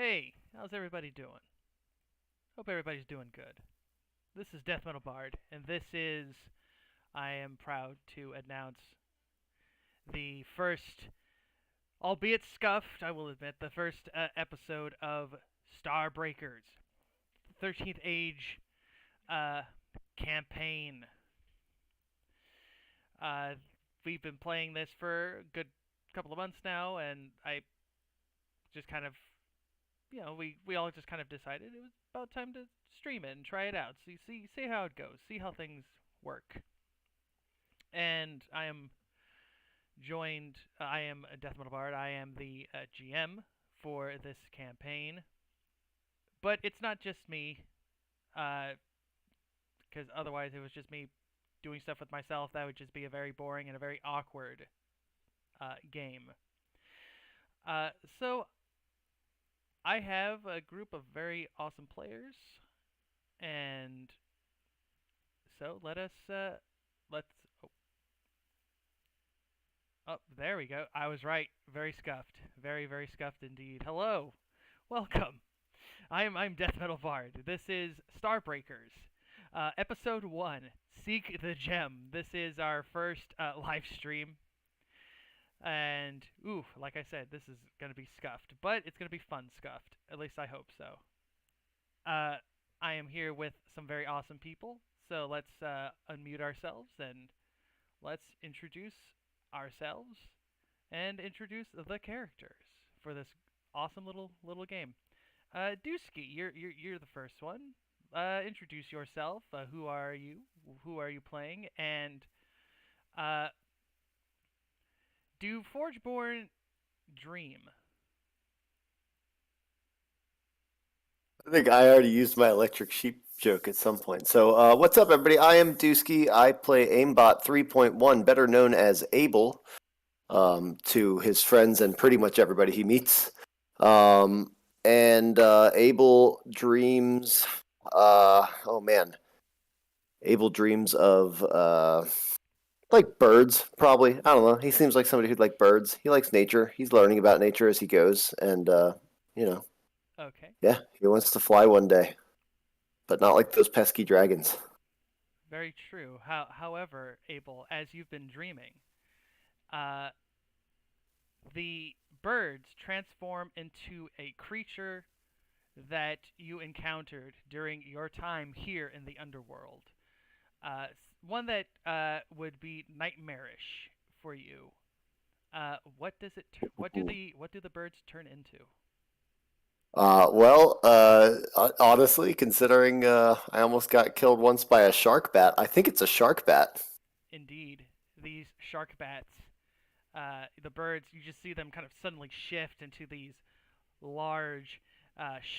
Hey, how's everybody doing? Hope everybody's doing good. This is DeathMetalBard, and I am proud to announce the first, albeit scuffed, I will admit, the first episode of Starbreakers, 13th Age uh, campaign. Uh, we've been playing this for a good couple of months now, and I just kind of, we all just kind of decided it was about time to stream it and try it out. See how it goes, see how things work. And I am a Death Metal Bard. I am the GM for this campaign. But it's not just me, because otherwise it was just me doing stuff with myself. That would just be a very boring and a very awkward game. So I have a group of very awesome players, and so let's. Oh, oh, there we go. I was right. Very scuffed. Very scuffed indeed. Hello, welcome. I'm Death Metal Bard. This is Starbreakers, episode 1. Seek the Gem. This is our first live stream, and ooh, like I said, this is gonna be scuffed, but it's gonna be fun scuffed. At least I hope so. Uh, I am here with some very awesome people, so let's unmute ourselves and let's introduce ourselves and introduce the characters for this awesome little game. Dusky, you're the first one. Introduce yourself. Who are you? Who are you playing? And uh, do Forgeborn dream? I think I already used my electric sheep joke at some point. So, what's up, everybody? I am Dusky. I play Aimbot 3.1, better known as Abel, to his friends and pretty much everybody he meets. And Abel dreams. Oh man, Abel dreams of like birds, probably. I don't know. He seems like somebody who'd like birds. He likes nature. He's learning about nature as he goes, and you know, Okay, yeah, he wants to fly one day, but not like those pesky dragons. very true. However, Abel, as you've been dreaming, uh, the birds transform into a creature that you encountered during your time here in the underworld. One that would be nightmarish for you. What does it? What do the birds turn into? Honestly, considering I almost got killed once by a shark bat, I think it's a shark bat. Indeed, these shark bats. The birds, you just see them kind of suddenly shift into these large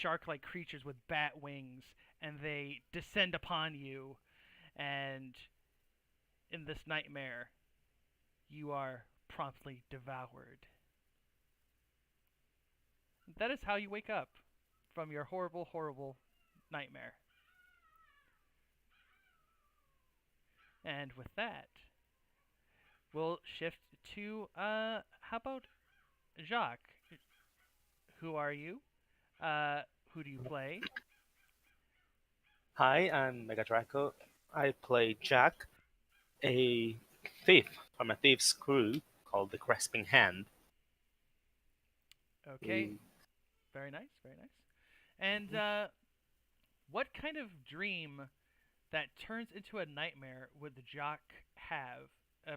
shark-like creatures with bat wings, and they descend upon you. And in this nightmare, you are promptly devoured. That is how you wake up from your horrible nightmare. And with that, we'll shift to how about Jacques? Who are you? Who do you play? Hi, I'm Mega Draco. I play Jack, a thief from a thief's crew called the Grasping Hand. Okay, Who- very nice. And what kind of dream that turns into a nightmare would the Jock have,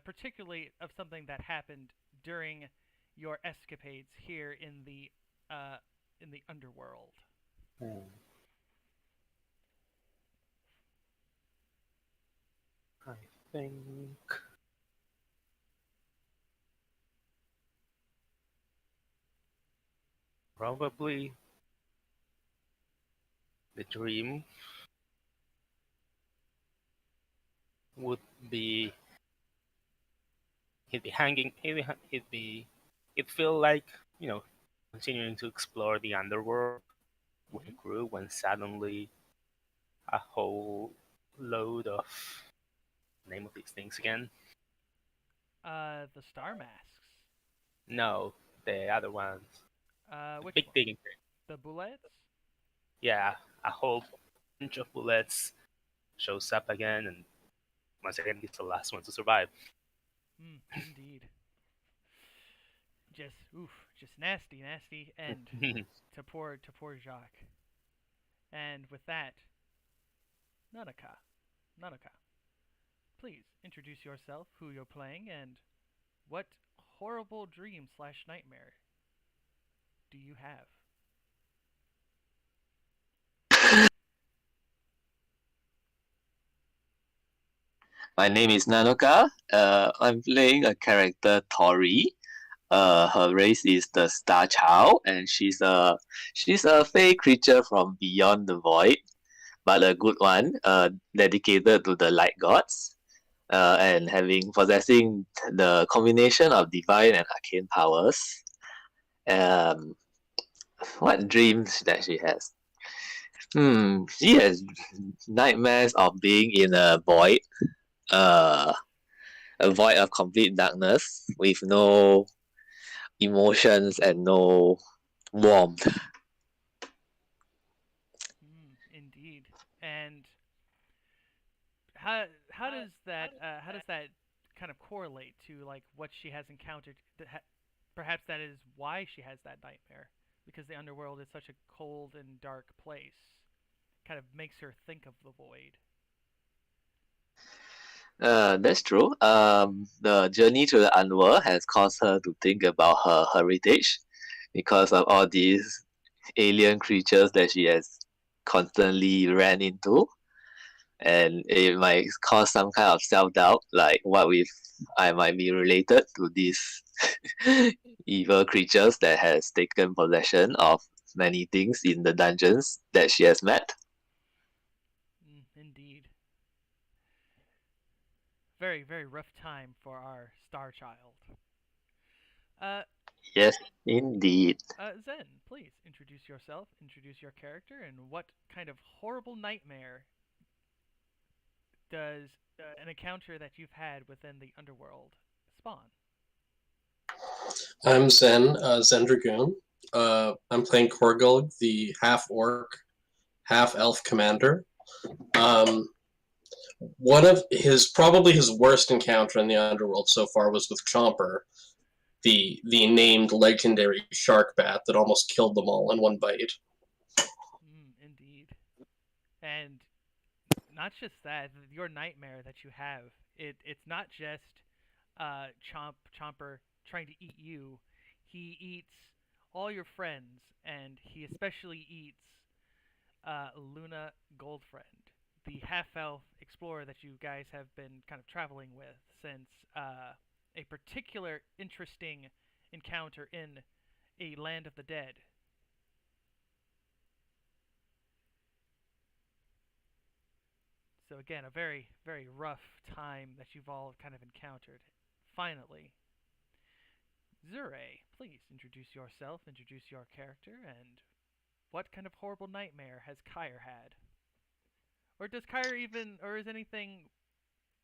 particularly of something that happened during your escapades here uh, in the underworld? Hmm, I think probably the dream would be he'd be hanging. It'd feel like continuing to explore the underworld with a Hmm. crew when suddenly a whole load of name of these things again. The Star Masks. No, the other ones. The Which big one? digging thing. The bullets? Yeah, a whole bunch of bullets shows up again, and once again, he's the last one to survive. Indeed. Just oof, just nasty, nasty end to poor Jacques. And with that, Nanaka, please introduce yourself, who you're playing, and what horrible dream slash nightmare do you have? My name is Nanoka. I'm playing a character Tori. Her race is the Star Child, and she's a fey creature from beyond the void, but a good one. Dedicated to the light gods, and having possessing the combination of divine and arcane powers. Um, what dreams that she has? She has nightmares of being in a void. Uh, a void of complete darkness with no emotions and no warmth. Indeed. And how does that kind of correlate to like what she has encountered? Perhaps that is why she has that nightmare, because the underworld is such a cold and dark place. Kind of makes her think of the void. That's true. The journey to the underworld has caused her to think about her heritage because of all these alien creatures that she has constantly ran into. And it might cause some kind of self doubt, like what if I might be related to these evil creatures that has taken possession of many things in the dungeons that she has met. Indeed. Very, very rough time for our star child. Uh, Yes, indeed. Zen, please introduce yourself, introduce your character, and what kind of horrible nightmare does an encounter that you've had within the underworld spawn? I'm Zen Dragoon. I'm playing Korgulg, the half-orc, half-elf commander. One of probably his worst encounter in the underworld so far was with Chomper, the named legendary shark bat that almost killed them all in one bite. Indeed. And not just that, your nightmare that you have, it's not just Chomper trying to eat you. He eats all your friends, and he especially eats Luna Goldfriend, the half-elf explorer that you guys have been kind of traveling with since a particular interesting encounter in a land of the dead. So again, a very, very rough time that you've all kind of encountered. Finally, Zure, please introduce yourself, introduce your character, and what kind of horrible nightmare has Kyre had? Or does Kyre even, or is anything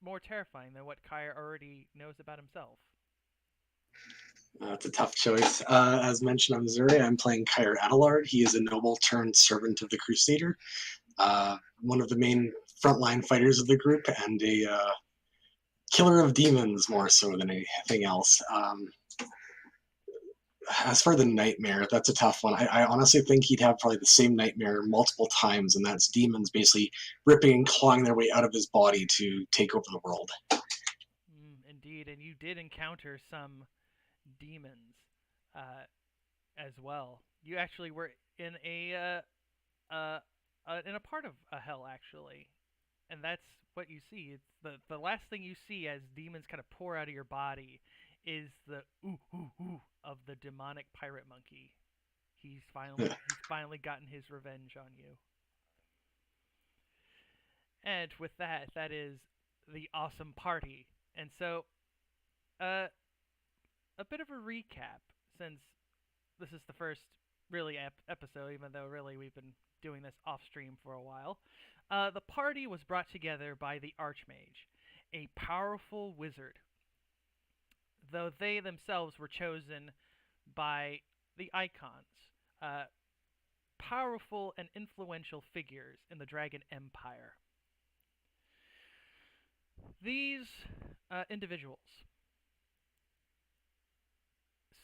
more terrifying than what Kyre already knows about himself? It's a tough choice. As mentioned, I'm Zuri. I'm playing Kyre Adelard. He is a noble turned servant of the Crusader, one of the main frontline fighters of the group, and a killer of demons more so than anything else. As for the nightmare, that's a tough one. I honestly think he'd have probably the same nightmare multiple times, and that's demons basically ripping and clawing their way out of his body to take over the world. Indeed, and you did encounter some demons as well. You actually were in in a part of a hell actually, and that's what you see. It's the last thing you see as demons kind of pour out of your body is the ooh ooh ooh of the demonic pirate monkey. He's finally gotten his revenge on you. And with that, that is the awesome party. And so, a bit of a recap, since this is the first really episode, even though really we've been doing this off stream for a while. The party was brought together by the Archmage, a powerful wizard, though they themselves were chosen by the Icons, powerful and influential figures in the Dragon Empire. These individuals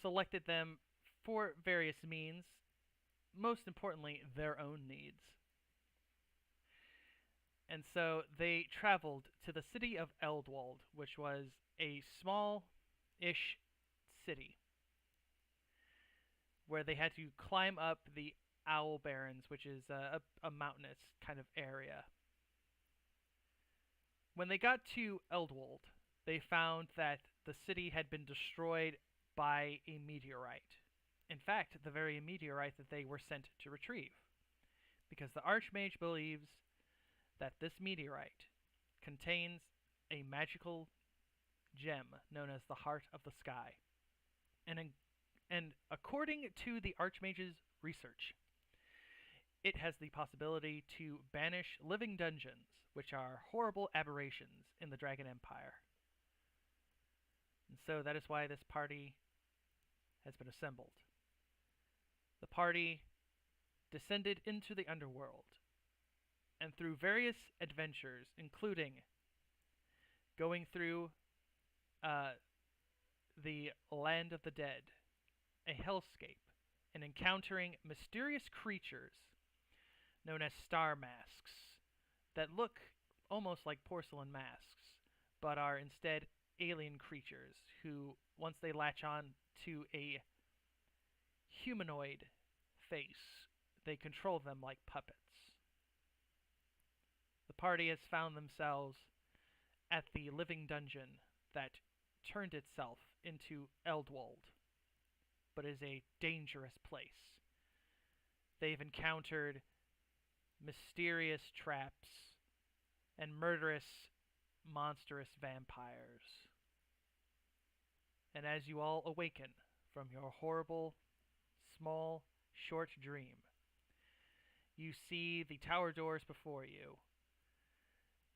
selected them for various means, most importantly, their own needs. And so they traveled to the city of Eldwald, which was a small-ish city, where they had to climb up the Owl Barrens, which is a mountainous kind of area. When they got to Eldwald, they found that the city had been destroyed by a meteorite. In fact, the very meteorite that they were sent to retrieve. Because the Archmage believes that this meteorite contains a magical gem known as the Heart of the Sky. And according to the Archmage's research, it has the possibility to banish living dungeons, which are horrible aberrations in the Dragon Empire. And so that is why this party has been assembled. The party descended into the underworld, and through various adventures, including going through the Land of the Dead, a hellscape, and encountering mysterious creatures known as star masks that look almost like porcelain masks, but are instead alien creatures who, once they latch on to a humanoid face, they control them like puppets. The party has found themselves at the living dungeon that turned itself into Eldwald, but is a dangerous place. They've encountered mysterious traps and murderous, monstrous vampires. And as you all awaken from your horrible, small, short dream, you see the tower doors before you,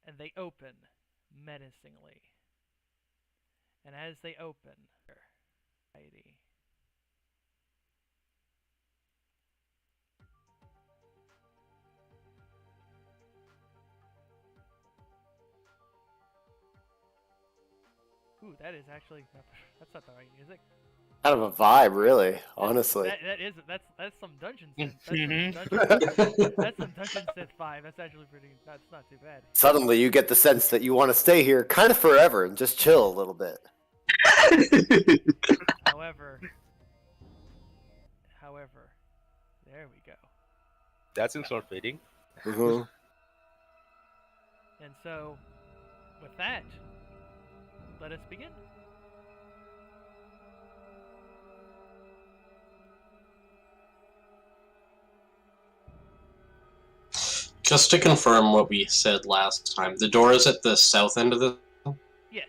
and they open menacingly. And as they open, ooh, that is actually that's not the right music. Kind of a vibe, really. Honestly. That's some dungeon synth. That's some dungeon synth vibe. That's actually pretty. That's not too bad. Suddenly, you get the sense that you want to stay here, kind of forever, and just chill a little bit. However, there we go. That seems more fitting. Mm-hmm. And so, with that, let us begin. Just to confirm what we said last time, the door is at the south end of the... Yes.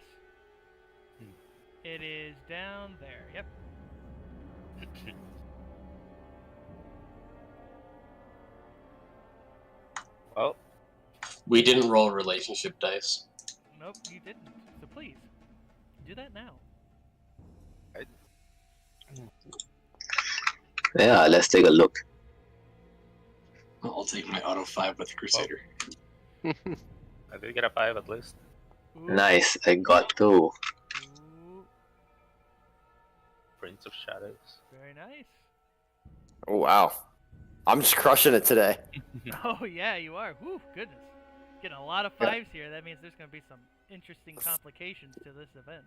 It is down there. Yep. Well, We didn't roll relationship dice. Nope, you didn't. So please, do that now. Yeah, let's take a look. I'll take my auto 5 with Crusader. I did get a 5 at least. Ooh, Nice, I got 2. ooh, Prince of Shadows. very nice. Oh, wow. I'm just crushing it today. Oh yeah, you are. Woo, goodness. Getting a lot of 5s here. That means there's going to be some interesting complications to this event.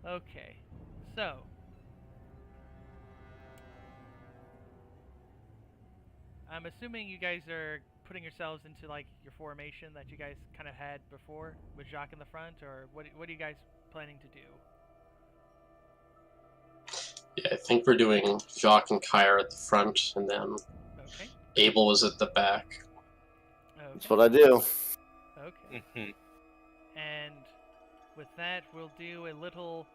Okay, so I'm assuming you guys are putting yourselves into like your formation that you guys kind of had before with Jacques in the front, or what are you guys planning to do? Yeah, I think we're doing Jacques and Kyra at the front, and then Okay. Abel was at the back. That's Okay. what I do. Okay. Mhm. And with that, we'll do a little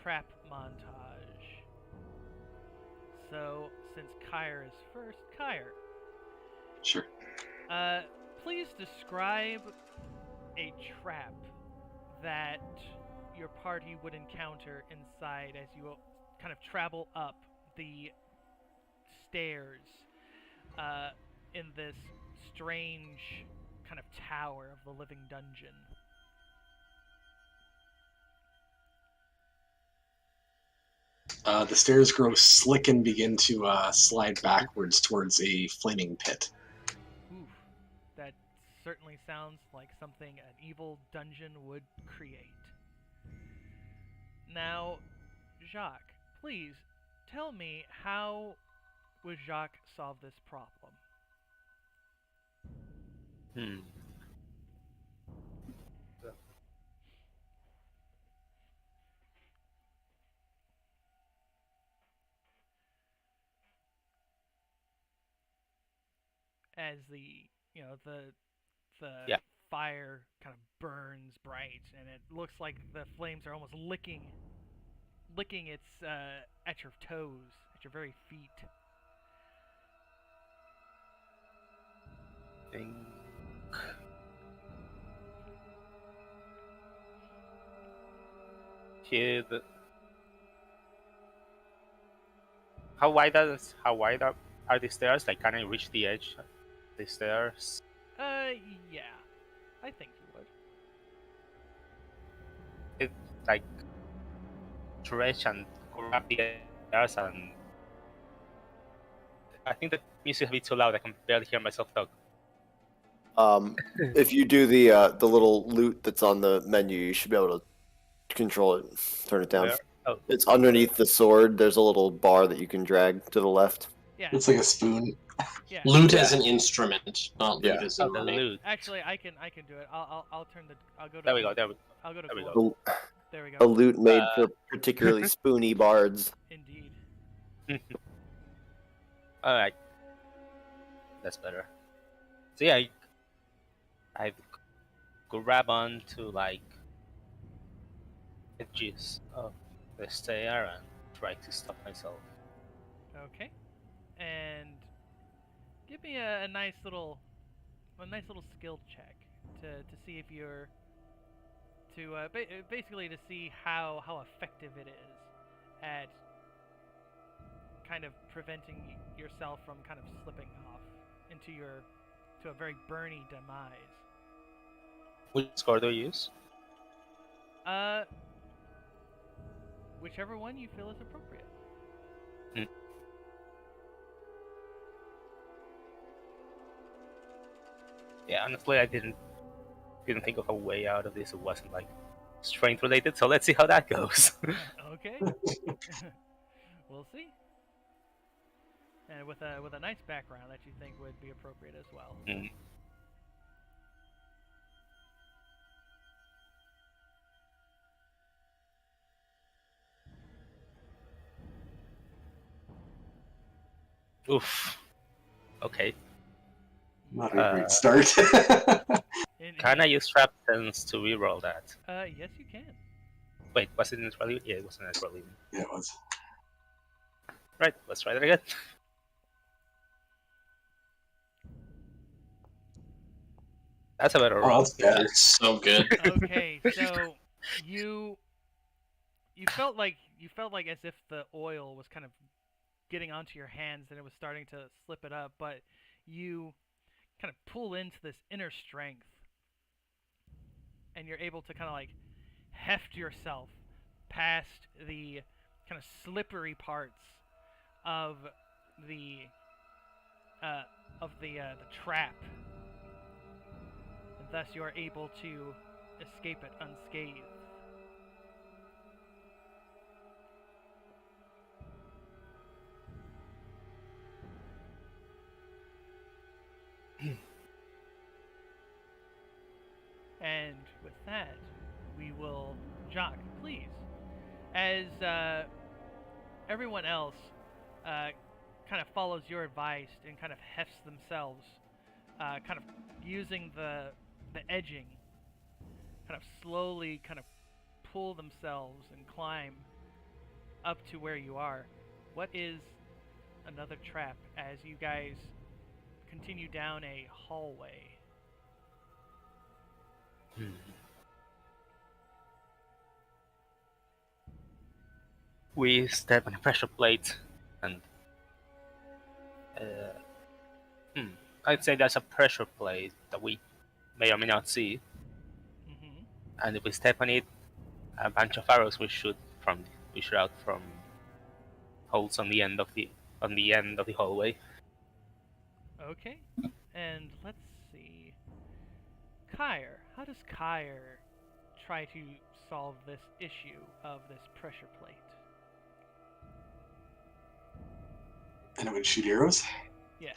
trap montage. So, since Kyre is first, Kyre, Sure. please describe a trap that your party would encounter inside as you kind of travel up the stairs in this strange kind of tower of the living dungeon. The stairs grow slick and begin to slide backwards towards a flaming pit. Oof, that certainly sounds like something an evil dungeon would create. Now, Jacques, please tell me, how would Jacques solve this problem? Hmm. As the Yeah. fire kind of burns bright, and it looks like the flames are almost licking its at your toes, at your very feet. Think. Here, how wide are the stairs? Like, can I reach the edge of the stairs? Yeah, I think you would. It like stretch and grab the stairs, and I think the music is a bit too loud. I can barely hear myself talk. If you do the little loot that's on the menu, you should be able to control it. Turn it down. Where? Oh, It's underneath the sword. There's a little bar that you can drag to the left. Yeah, It's like a spoon. yeah. Loot as an instrument, not loot Yeah. as in the money. loot. Actually, I can do it. I'll turn the. I'll go to. There we go. I'll go to. there we Glow. go. There we A go. loot made for particularly spoony bards. Indeed. All right, that's better. So yeah, I grab onto like edges of the stair and try to stop myself. Okay. And give me a nice little skill check to see if you're basically to see how effective it is at kind of preventing yourself from kind of slipping off to a very burny demise. Which score do you use? Whichever one you feel is appropriate. Yeah, honestly, I didn't think of a way out of this. It wasn't like strength related, so let's see how that goes. Okay. We'll see. And with a nice background that you think would be appropriate as well. Mm. Oof. Okay. Not a great start. Can I use trap sense to reroll that? Yes, you can. Wait, was it natural? Yeah, it was natural. Yeah, it was. Right, let's try that again. That's a better Oh, roll. that's better. It's so good. Okay, so you felt like as if the oil was kind of getting onto your hands and it was starting to slip it up, but you kind of pull into this inner strength and you're able to kind of like heft yourself past the kind of slippery parts of the trap, and thus you are able to escape it unscathed. And with that, we will, Jacques, please, as everyone else kind of follows your advice and kind of hefts themselves, kind of using the edging, kind of slowly kind of pull themselves and climb up to where you are. What is another trap as you guys continue down a hallway? We step on a pressure plate, and Uh, I'd say there's a pressure plate that we may or may not see, Mm-hmm. and if we step on it, a bunch of arrows we shoot out from holes on the end of the hallway. Okay. And let's see. Kyre. How does Kyre try to solve this issue of this pressure plate? And it would shoot arrows. Yes.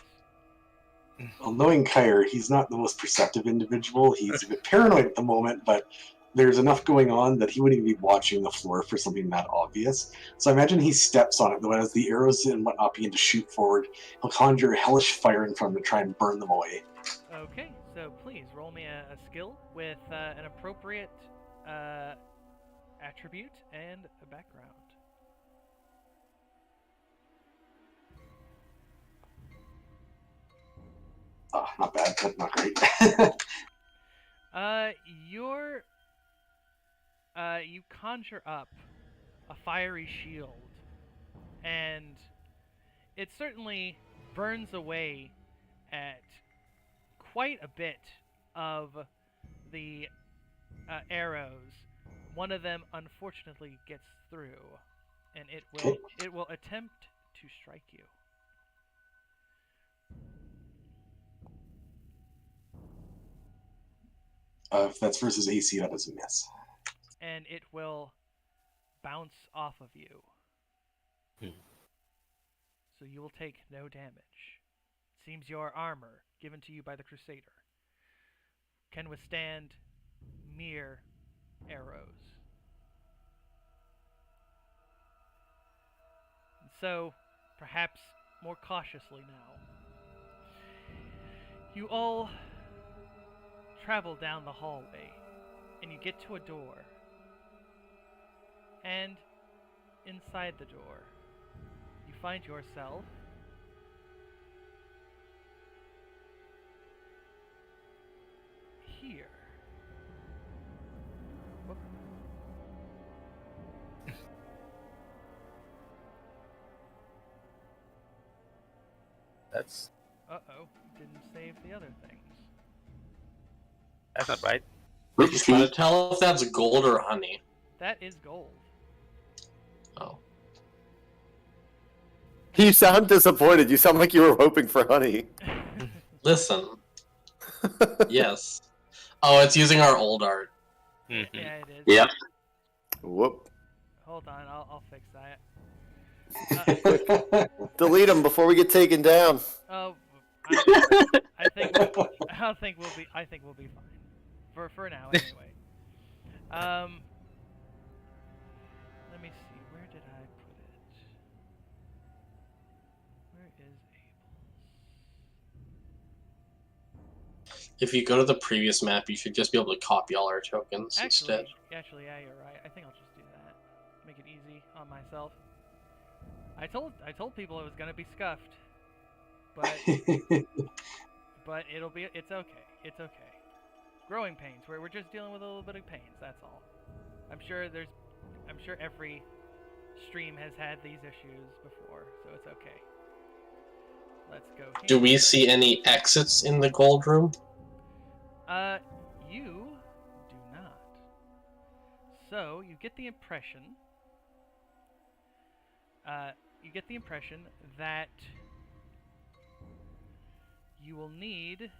Well, knowing Kyre, he's not the most perceptive individual. He's a bit paranoid at the moment, but there's enough going on that he wouldn't even be watching the floor for something that obvious. So I imagine he steps on it, though, as the arrows and whatnot begin to shoot forward. He'll conjure hellish fire in front of him to try and burn them away. Okay, so please roll me a skill with an appropriate attribute and a background. Not bad, but not great. You conjure up a fiery shield, and it certainly burns away at quite a bit of the arrows. One of them unfortunately gets through, and it will attempt to strike you. If that's versus AC, that is a miss. And it will bounce off of you. So you will take no damage. Seems your armor, given to you by the Crusader, can withstand mere arrows. And so, perhaps more cautiously now, you all travel down the hallway, and you get to a door. And inside the door, you find yourself here. Whoop. That's Didn't save the other things. not right. We're just trying to tell if that's gold or honey. That is gold. Oh. You sound disappointed. You sound like you were hoping for honey. Listen. Yes. Oh, it's using our old art. Yeah, it is. Yep. Whoop. Hold on, I'll fix that. Delete them before we get taken down. Oh, I think we'll be fine for now anyway. Let me see. Where did I put it? Where is Abel's? If you go to the previous map, you should just be able to copy all our tokens instead. Actually, yeah, you're right. I think I'll just do that. Make it easy on myself. I told people it was gonna be scuffed, but it's okay. It's okay. Growing pains. We're just dealing with a little bit of pains. That's all. I'm sure every stream has had these issues before, so it's okay. Let's go here. Do we see any exits in the gold room? You do not. So you get the impression. That you will need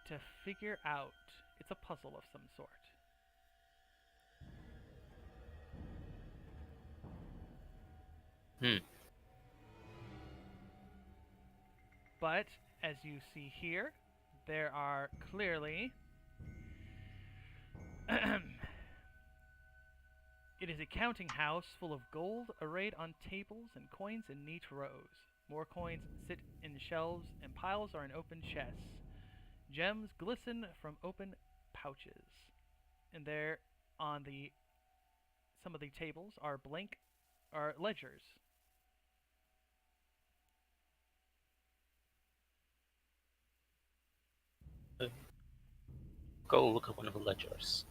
to figure out. It's a puzzle of some sort. But as you see here, there are clearly it is a counting house full of gold arrayed on tables and coins in neat rows. More coins sit in shelves and piles are in open chests. Gems glisten from open pouches. And there on some of the tables are ledgers. Go look at one of the ledgers.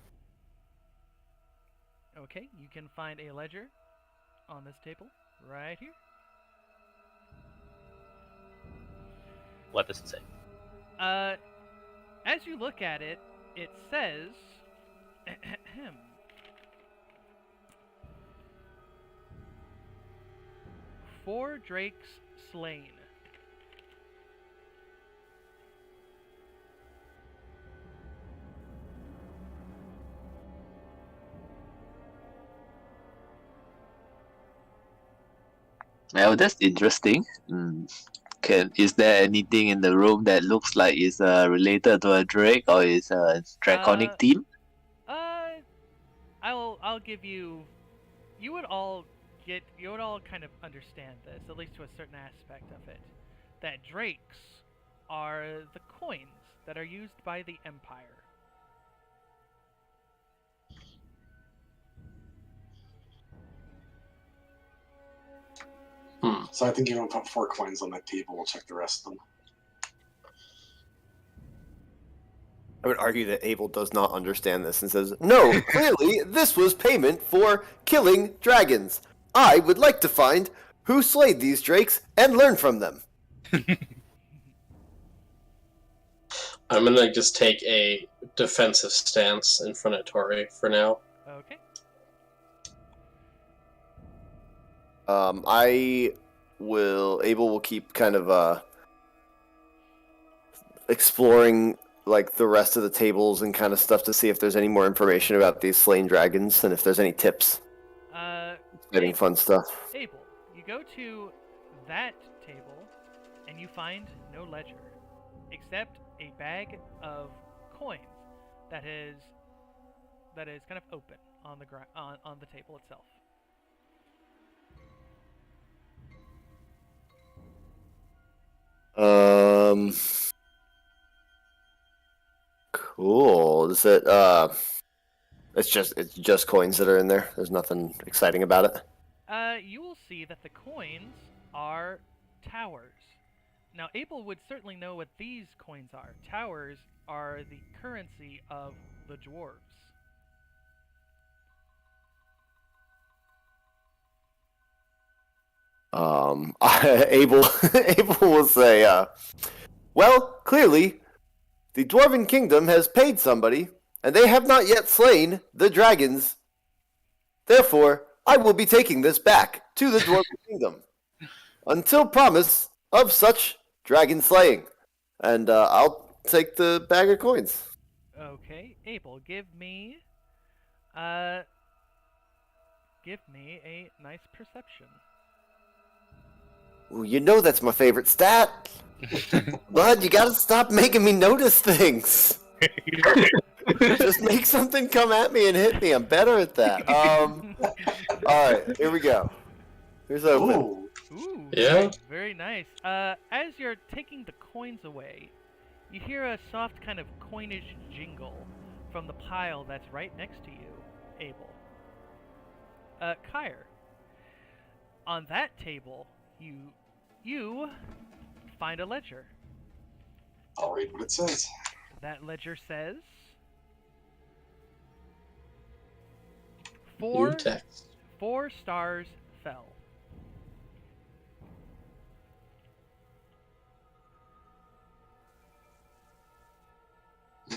Okay, you can find a ledger on this table right here. What does it say? As you look at it, it says, 4 drakes slain. Well, that's interesting. Is there anything in the room that looks like is related to a drake or is a draconic theme? I'll give you. You would all kind of understand this, at least to a certain aspect of it, that drakes are the coins that are used by the Empire. So I think you want to put 4 coins on that table. We'll check the rest of them. I would argue that Abel does not understand this and says, "No, clearly this was payment for killing dragons. I would like to find who slayed these drakes and learn from them." I'm gonna just take a defensive stance in front of Tori for now. Okay. Abel will keep kind of exploring like the rest of the tables and kind of stuff to see if there's any more information about these slain dragons and if there's any tips. Getting fun stuff. Abel, you go to that table and you find no ledger, except a bag of coins that is kind of open on the on the table itself. Cool. Is it it's just coins that are in there. There's nothing exciting about it. You will see that the coins are towers. Now, Abel would certainly know what these coins are. Towers are the currency of the dwarves. Abel will say, well, clearly the Dwarven Kingdom has paid somebody, and they have not yet slain the dragons. Therefore, I will be taking this back to the Dwarven Kingdom until promise of such dragon slaying. And I'll take the bag of coins. Okay, Abel, give me a nice perception. Well, you know that's my favorite stat. Bud, you gotta stop making me notice things. Just make something come at me and hit me. I'm better at that. Alright, here we go. Here's open. Ooh, Yeah? very nice. As you're taking the coins away, you hear a soft kind of coinage jingle from the pile that's right next to you, Abel. Kyre, on that table, you find a ledger. I'll read what it says. That ledger says New text. 4 stars fell.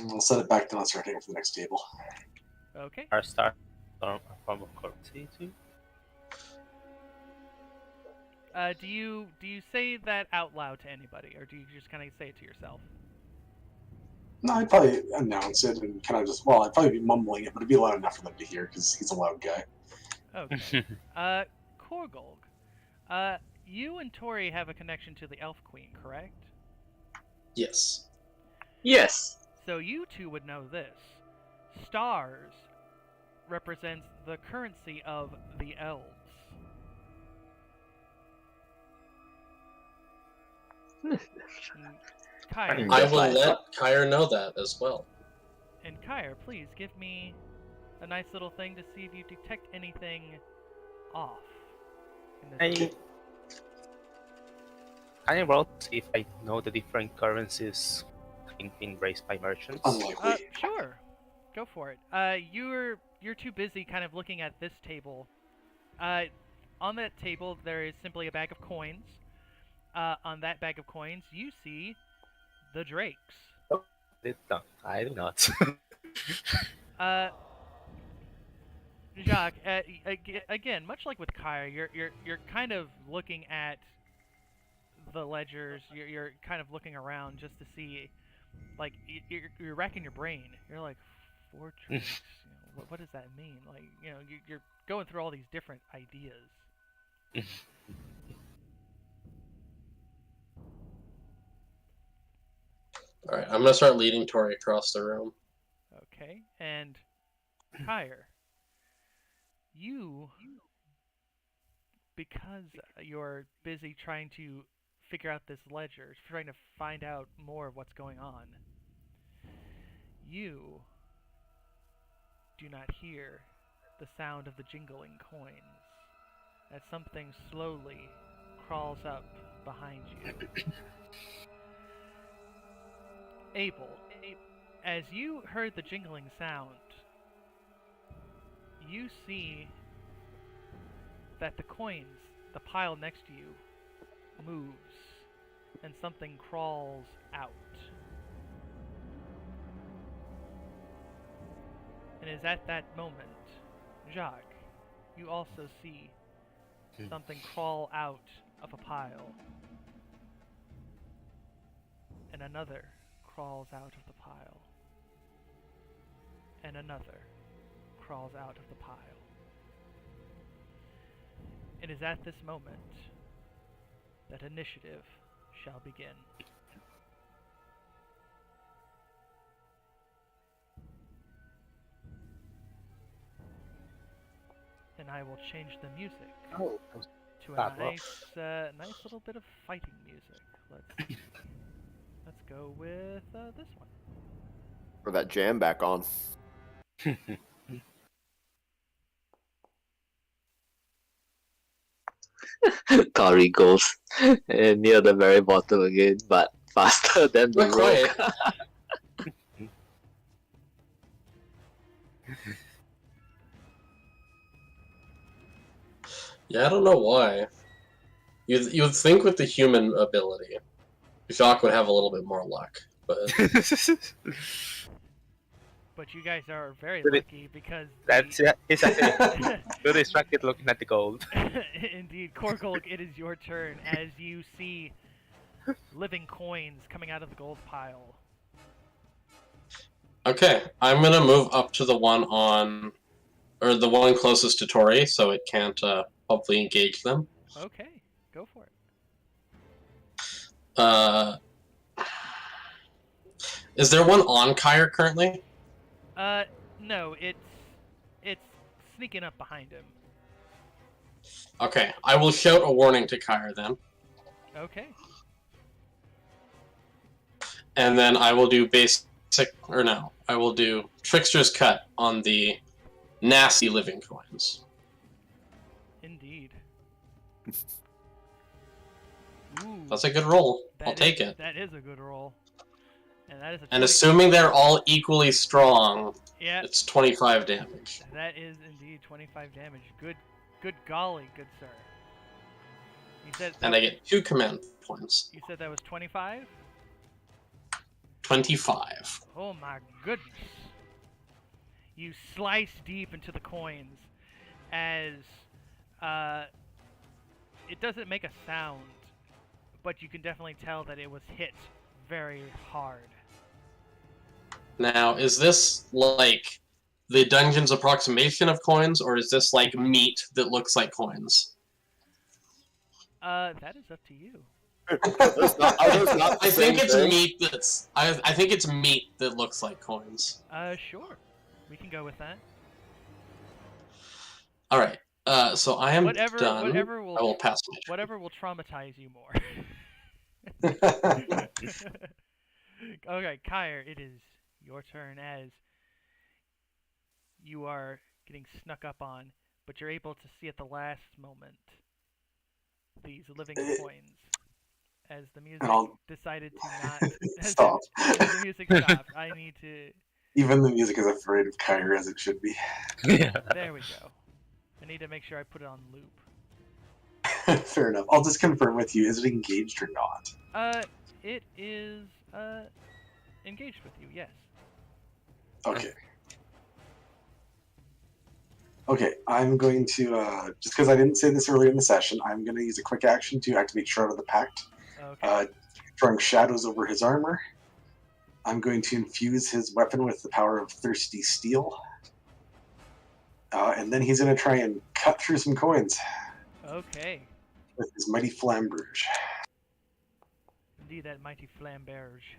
I'll set it back down and start heading for the next table. Okay. Our star a form of currency too. Do you say that out loud to anybody, or do you just kind of say it to yourself? No, I'd probably announce it and kind of just, well, I'd probably be mumbling it, but it'd be loud enough for them to hear because he's a loud guy. Okay. Korgolg, you and Tori have a connection to the Elf Queen, correct? Yes. Yes. So you two would know this. Stars represents the currency of the elves. Kyre, I will let Kyre know that as well. and Kyre, please give me a nice little thing to see if you detect anything off. In this Can I roll to see if I know the different currencies being raised by merchants? Unlikely. Sure. Go for it. You're too busy kind of looking at this table. On that table there is simply a bag of coins. On that bag of coins you see the drakes. I do not. Jacques, again, much like with Kyra, you're kind of looking at the ledgers. You're kind of looking around just to see, like you're racking your brain. You're like, 4 drakes. What does that mean? Like, you're going through all these different ideas. All right, I'm gonna start leading Tori across the room. Okay, and Kyre, you, because you're busy trying to figure out this ledger, trying to find out more of what's going on, you do not hear the sound of the jingling coins as something slowly crawls up behind you. Abel, as you heard the jingling sound, you see that the coins, the pile next to you, moves and something crawls out. And it is at that moment, Jacques, you also see something crawl out of a pile. And another crawls out of the pile. And another crawls out of the pile. It is at this moment that initiative shall begin. And I will change the music to a nice little bit of fighting music. Let's go with this one. Or that jam back on. Tori goes near the very bottom again, but faster than the Not quite. rogue. Yeah, I don't know why. You'd think with the human ability, Jacques would have a little bit more luck, but But you guys are very Really? lucky because He's actually too distracted looking at the gold. indeed, Korgulk, it is your turn as you see living coins coming out of the gold pile. okay. I'm gonna move up to the one on, or the one closest to Tori, so it can't hopefully engage them. Okay, go for it. Is there one on Kyre currently? No, it's sneaking up behind him. Okay, I will shout a warning to Kyre then, Okay. and then I will do I will do Trickster's Cut on the nasty living coins. Indeed. Ooh, That's a good roll. I'll take it. That is a good roll. And that is a And 20 assuming they're all equally strong, yeah, it's 25 damage. that is indeed 25 damage. Good golly, good sir. You said And I get 2 command points. You said that was 25? 25. Oh my goodness. You slice deep into the coins as it doesn't make a sound, but you can definitely tell that it was hit very hard. Now, is this like the dungeon's approximation of coins, or is this like meat that looks like coins? That is up to you. I think it's meat that's. I think it's meat that looks like coins. Sure. We can go with that. All right. So I am Whatever done. will I will pass my turn. whatever will traumatize you more. Okay, Kyre, it is your turn as you are getting snuck up on, but you're able to see at the last moment these living coins as the music I'll- decided to not Stop. as the music stopped. I need to Even the music is afraid of Kyrie as it should be. Yeah. there we go. I need to make sure I put it on loop. Fair enough. I'll just confirm with you. Is it engaged or not? It is engaged with you. Yes. Okay. Okay, I'm going to, just because I didn't say this earlier in the session, I'm going to use a quick action to activate Shroud of the Pact, Okay. throwing shadows over his armor. I'm going to infuse his weapon with the power of Thirsty Steel. And then he's going to try and cut through some coins Okay. with his Mighty Flamberge. Indeed, that mighty flamberge.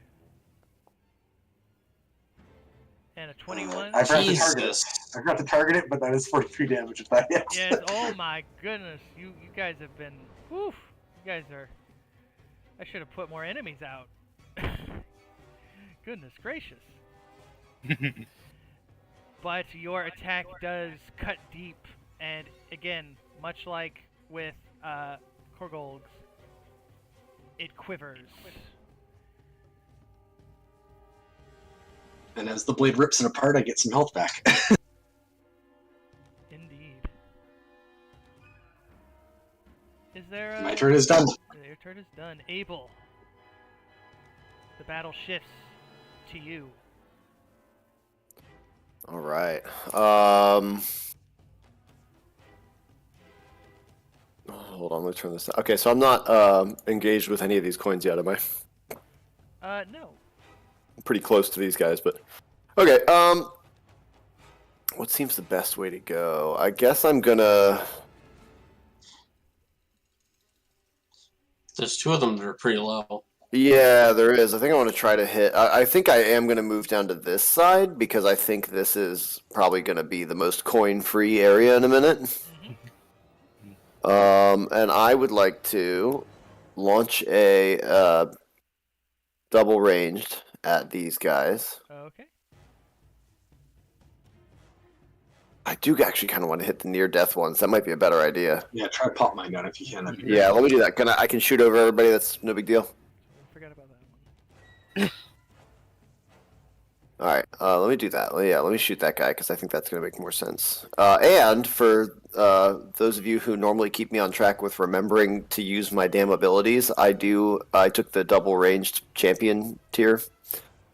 And a 21. I forgot to target it. Jesus. I forgot to target it, but that is 43 damage if that hits. Yes. Oh my goodness. You guys have been. Woof. You guys are. I should have put more enemies out. Goodness gracious. But your attack does cut deep, and again, much like with Korgolg's, it quivers. And as the blade rips it apart, I get some health back. Indeed. Is there My turn is done. Your turn is done. Abel. The battle shifts to you. All right. Hold on, let me turn this down. Okay, so I'm not engaged with any of these coins yet, am I? No. I'm pretty close to these guys, but okay. What seems the best way to go? I guess I'm gonna. There's two of them that are pretty low. Yeah, there is. I think I want to try to hit. I think I am going to move down to this side because I think this is probably going to be the most coin-free area in a minute. And I would like to launch a double ranged at these guys. Okay. I do actually kind of want to hit the near-death ones. That might be a better idea. Yeah, try pop mine down if you can. That'd be great. Yeah, let me do that. I can shoot over everybody. That's no big deal. Forgot about that one. All right, let me do that. Yeah, let me shoot that guy because I think that's going to make more sense. And for those of you who normally keep me on track with remembering to use my damn abilities, I took the double ranged champion tier,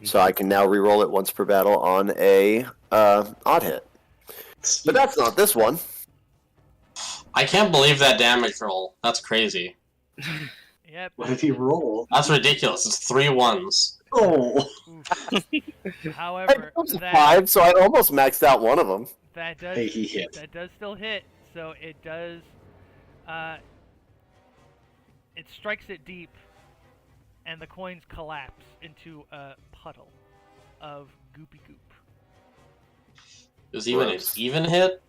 so I can now reroll it once per battle on a odd hit. But that's not this one. I can't believe that damage roll. That's crazy. Yep. What did he roll? That's ridiculous. It's 3 1s. Oh! However, I was that 5, so I almost maxed out one of them. that does Hey, he hit. that does still hit. So it does. It strikes it deep, and the coins collapse into a puddle of goopy goop. It was even an Gross. even hit?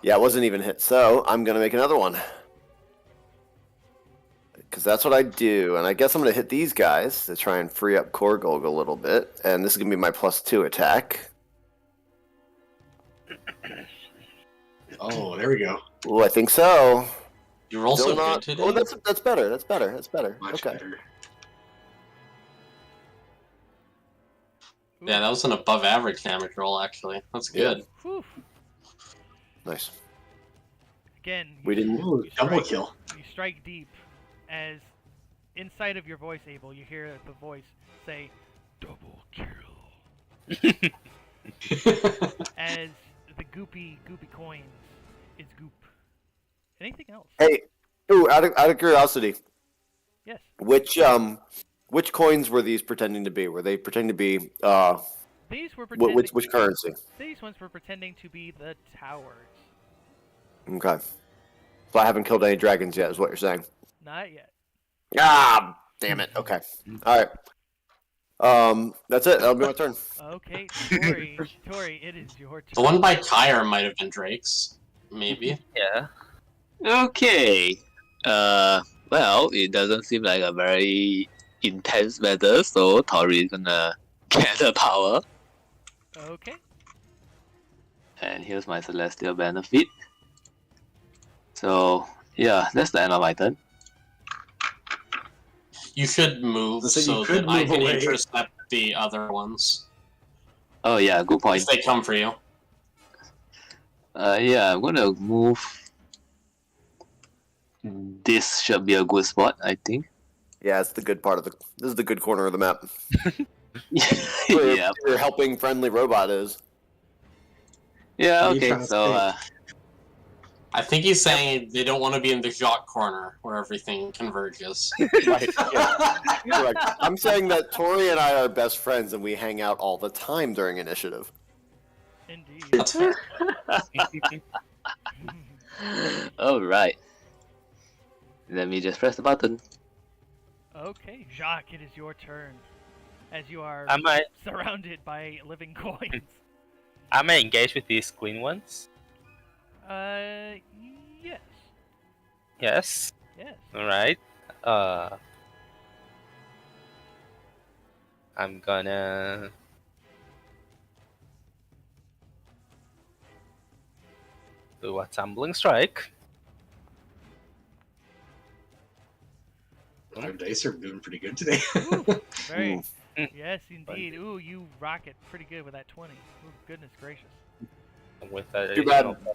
Yeah, it wasn't even hit, so I'm going to make another one. Because that's what I do, and I guess I'm going to hit these guys to try and free up Korgolg a little bit, and this is going to be my +2 attack. Oh, there we go. Oh, I think so. You roll Still so not. good today? Oh, that's better. That's better. That's better. Much Okay. better. Yeah, that was an above average damage roll, actually. That's good. Whew. Nice. Again, We didn't. Ooh, double kill. you strike deep, as inside of your voice, Abel, you hear the voice say, "Double kill." As the goopy coins is goop. Anything else? Hey, ooh, out of curiosity, Yes. which coins were these pretending to be? Were they pretending to be These were pretending. which currency? These ones were pretending to be the towers. Okay. So I haven't killed any dragons yet, is what you're saying? Not yet. Ah, damn it. Okay. All right. That's it. That'll be my turn. Okay, Tori. Tori, it is your turn. The one by Kyre might have been Drake's. Maybe. Yeah. Okay. Well, it doesn't seem like a very intense battle, so Tori is gonna get the power. Okay. And here's my celestial benefit. So yeah, that's the end of my turn. You should move So you so could that I move can away. intercept the other ones. Oh yeah, good point. If they come for you. Yeah, I'm gonna move This should be a good spot, I think. Yeah, it's the good part of the. This is the good corner of the map. Where Yeah. your helping friendly robot is. Yeah. What are you Okay. trying to So say? I think he's saying they don't want to be in the Jacques corner where everything converges. Right. Yeah. Correct. I'm saying that Tori and I are best friends and we hang out all the time during initiative. Indeed. That's fair. all right. Let me just press the button. Okay, Jacques, it is your turn. As you are Am I surrounded by living coins. engaged with these green ones? Yes. Yes. Yes. Alright. I'm gonna do a tumbling strike. 5 dice are doing pretty good today. Ooh, very. Ooh. Yes, indeed. Ooh, you rock it pretty good with that 20. Ooh, goodness gracious. With that Too bad. additional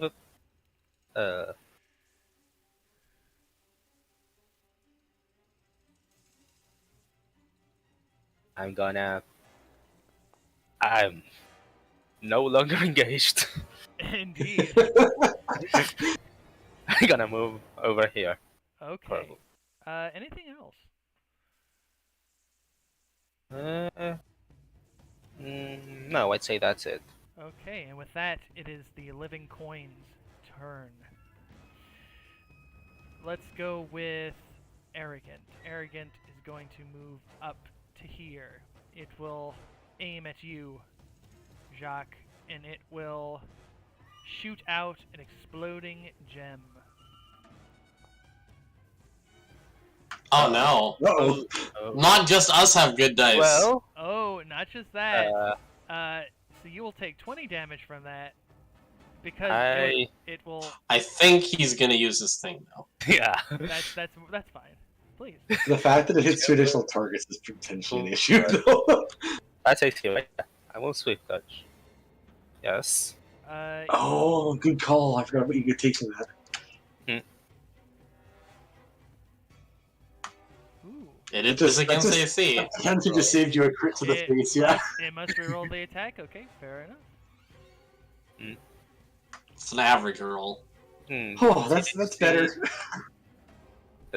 +5. I'm no longer engaged. Indeed. I'm gonna move over here. Okay. Probably. Anything else? No, I'd say that's it. Okay, and with that, it is the living coin's turn. Let's go with Arrogant. Arrogant is going to move up to here. It will aim at you, Jacques, and it will shoot out an exploding gem. Oh no. Uh-oh. Not just us have good dice. Well, Oh, not just that. uh, So you will take 20 damage from that because I it will. I think he's gonna use this thing now. yeah. That's fine. Please. The fact that it hits two additional targets is potentially an issue, though. That's AC, right? I will swift touch. Yes. Oh, good call. I forgot what you could take from that. Ooh. It is Just- against that's AC. Attempt just saved you a crit to the face, yeah. It must reroll the attack. Okay, fair enough. It's an average roll. Oh, that's better.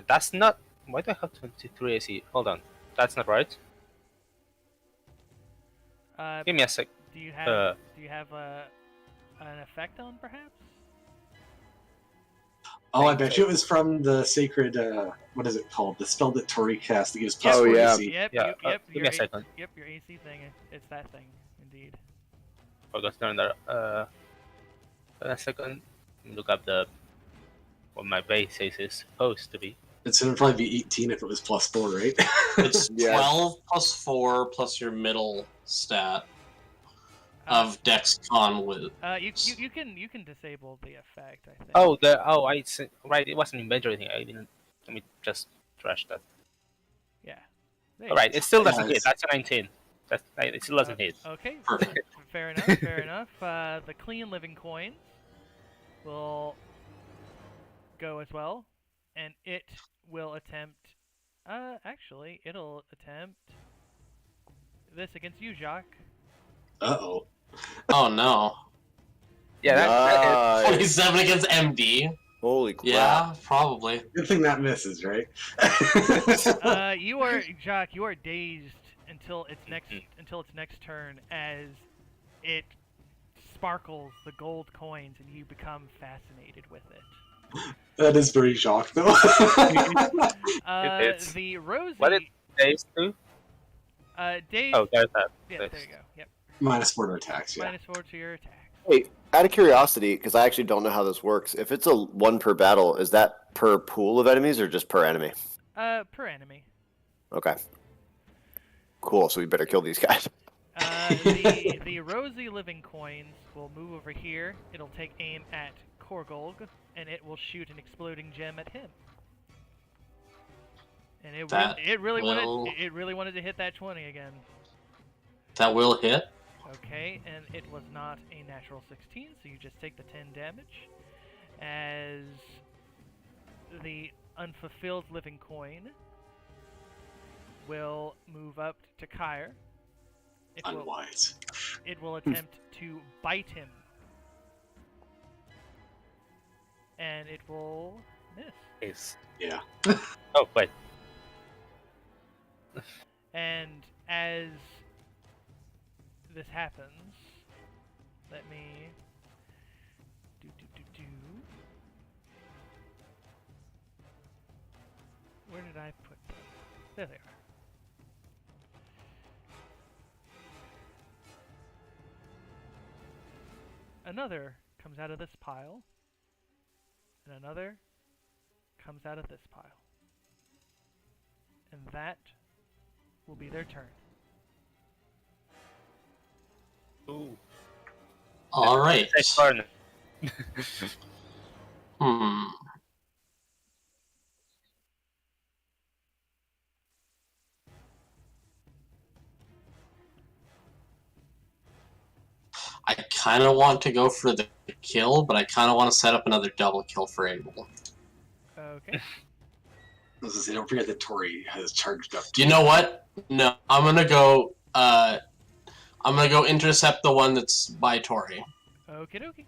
That's not. Why do I have 23 AC? Hold on. That's not right. Give me a sec. Do you have an effect on perhaps? Oh, I bet you it was from the sacred, what is it called? The spell that Tori cast that gives plus Oh, 4 yeah. AC. Yep. Yeah, Yep. give me a second. Yep. Your AC thing. It's that thing, indeed. Forgot to turn that. A second. Look up what my base AC is supposed to be. It's going to probably be 18 if it was plus 4, right? It's Yeah. 12 plus 4 plus your middle stat of Dex Con with. You can disable the effect. I think. Right. It was an inventory thing. I didn't. Let me just trash that. Yeah. There you All right. go. It still doesn't Nice. hit. That's a 19. It still doesn't hit. Okay. Perfect. Fair enough. Fair enough. The clean living coins will go as well, and it will attempt. Actually, it'll attempt this against you, Jacques. Uh-oh. Oh no. Yeah. That hit. Nice. 27 against MD. Holy crap. Yeah, probably. Good thing that misses, right? You are Jacques. You are dazed until its next turn as it sparkles the gold coins, and you become fascinated with it. That is very shocked, though. It's- The rosy. What did Days do? Dazed. Oh, there's that. Yeah, there you go. Yep. -4 to attacks, yeah. -4 to your attack. Wait, out of curiosity, because I actually don't know how this works. If it's a one per battle, is that per pool of enemies or just per enemy? Per enemy. Okay. Cool. So we better kill these guys. The rosy living coins will move over here. It'll take aim at Korgolg, and it will shoot an exploding gem at him. And it really wanted to hit that 20 again. That will hit. Okay, and it was not a natural 16, so you just take the 10 damage. As the unfulfilled living coin will move up to Kyre. Unwise. It will attempt to bite him. And it will miss. Is Yeah. oh wait. And as this happens, let me do. Where did I put them? There they are. Another comes out of this pile, and another comes out of this pile. And that will be their turn. Ooh. All right. Nice corner. I kind of want to go for the kill, but I kind of want to set up another double kill for Abel. Okay. I was gonna say, don't forget that Tori has charged up. You know what? No, I'm gonna go. I'm gonna go intercept the one that's by Tori. Okie dokie.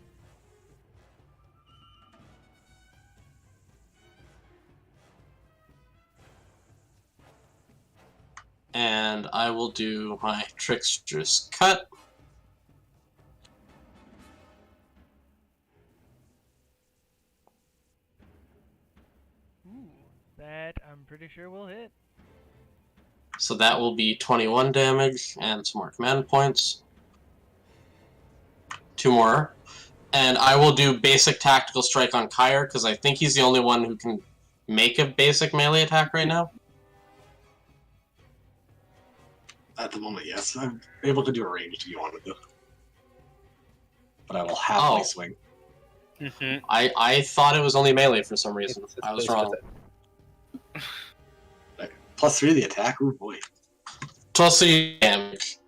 And I will do my Trickster's Cut. Ooh, that I'm pretty sure will hit. So that will be 21 damage and some more command points. 2 more. And I will do basic tactical strike on Kyre, because I think he's the only one who can make a basic melee attack right now. At the moment, yes. I'm able to do a ranged if you wanted to. But I will happily swing. Mm-hmm. I thought it was only melee for some reason. I was wrong. +3 to the attack? Oh boy. Plus 3 damage.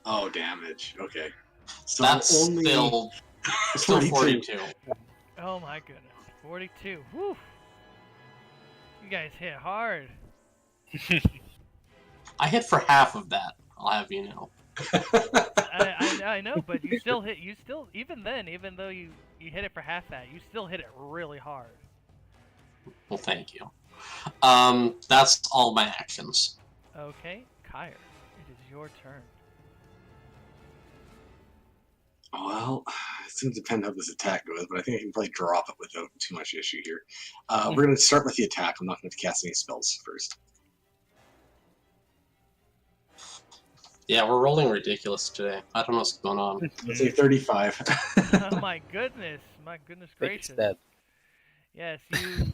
Oh, damage. Okay. So That's only still 42. Oh my goodness. 42. Whew. You guys hit hard. I hit for half of that, I'll have you know. I know, but you still hit. You still, even then, even though you hit it for half that, you still hit it really hard. Well, thank you. That's all my actions. Okay, Kyre, it is your turn. Well, it's going to depend how this attack goes, but I think I can probably drop it without too much issue here. We're going to start with the attack. I'm not going to cast any spells first. Yeah, we're rolling ridiculous today. I don't know what's going on. Let's say 35. Oh my goodness Fix gracious. that. Yes, you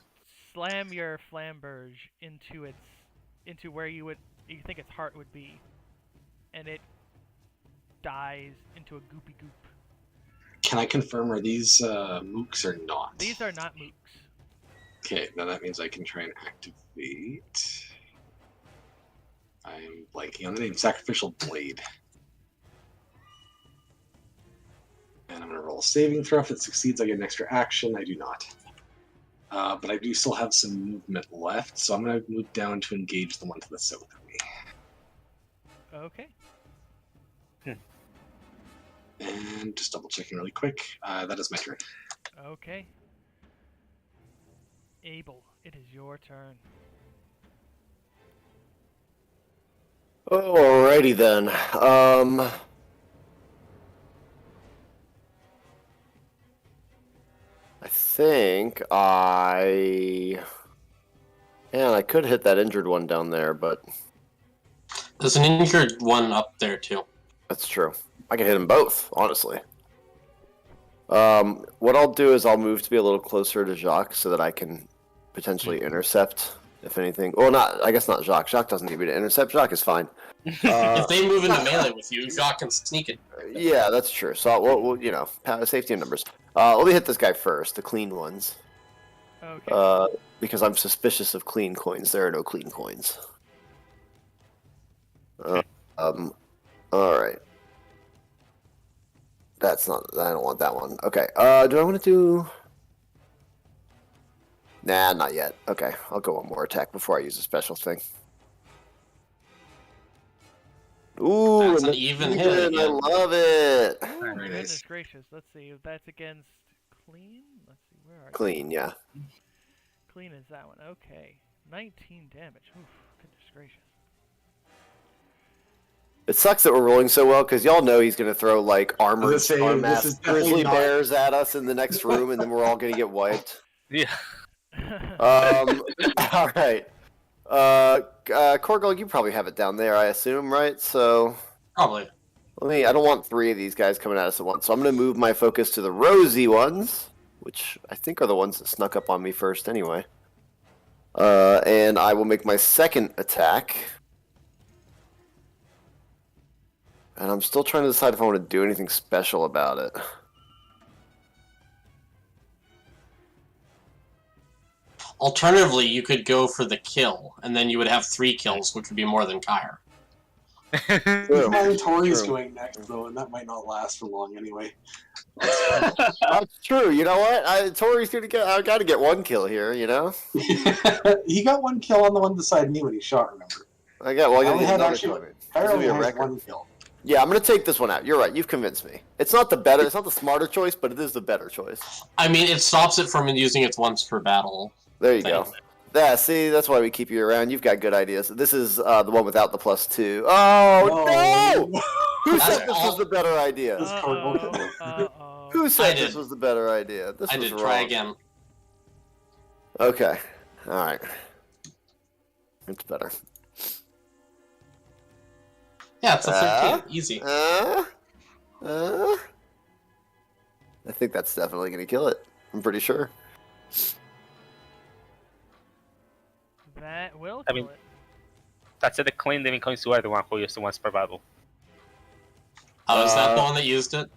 slam your flamberge into where you think its heart would be, and it dies into a goopy goop. Can I confirm, are these mooks or not? These are not mooks. Okay, then that means I can try and activate. I'm blanking on the name. Sacrificial Blade. And I'm going to roll a saving throw. If it succeeds, I get an extra action. I do not. But I do still have some movement left, so I'm going to move down to engage the one to the south of me. Okay. And just double checking really quick. That is my turn. Okay. Abel, it is your turn. Alrighty then. I think I could hit that injured one down there, but There's an injured one up there, too. that's true. I can hit them both, honestly. What I'll do is I'll move to be a little closer to Jacques so that I can potentially intercept, if anything. Well, I guess not Jacques. Jacques doesn't need me to intercept. Jacques is fine. If they move into melee with you, Jacques can sneak it. Yeah, that's true. So we'll safety in numbers. Let me hit this guy first, the clean ones. Okay. Because I'm suspicious of clean coins. There are no clean coins. Alright. I don't want that one. Okay, do I want to do... Nah, not yet. Okay, I'll go one more attack before I use a special thing. Ooh, That's and an it's even hit I again. love it. Ooh, Very goodness nice. gracious. Let's see if that's against clean. Let's see, where are Clean, yeah. they? Clean is that one. Okay. 19 damage. Oof, goodness gracious. It sucks that we're rolling so well because y'all know he's gonna throw like I armored was gonna say, star this masked is definitely grizzly not- bears at us in the next room, and then we're all gonna get wiped. Yeah. All right. Korgol, you probably have it down there, I assume, right? So Probably. I don't want 3 of these guys coming at us at once. So I'm gonna move my focus to the rosy ones, which I think are the ones that snuck up on me first anyway. And I will make my second attack. And I'm still trying to decide if I want to do anything special about it. Alternatively, you could go for the kill, and then you would have 3 kills, which would be more than Kyre. True. Tori's True. going next, though, and that might not last for long anyway. That's true. You know what? Tori's gonna get. I got to get 1 kill here. You know. He got 1 kill on the one beside me when he shot, remember? I got. Well, I I gotta only get had another actually- kill. This Kyre will only be a has record. 1 kill. Yeah, I'm gonna take this one out. You're right. You've convinced me. It's not the better. It's not the smarter choice, but it is the better choice. I mean, it stops it from using its once per battle. There you thing. go. Yeah, see, that's why we keep you around. You've got good ideas. This is the one without the +2. Oh no! Who That's said this all- was the better idea? That's Uh-oh. Uh-oh. Who said I this did. was the better idea? This I was did wrong. try again. Okay. All right. It's better. Yeah, it's a 13. Uh, Easy. I think that's definitely gonna kill it. I'm pretty sure. That will I kill mean- it. That's it. The clean living coins to the one who used the once per battle. Oh, is that the Uh, one that used it?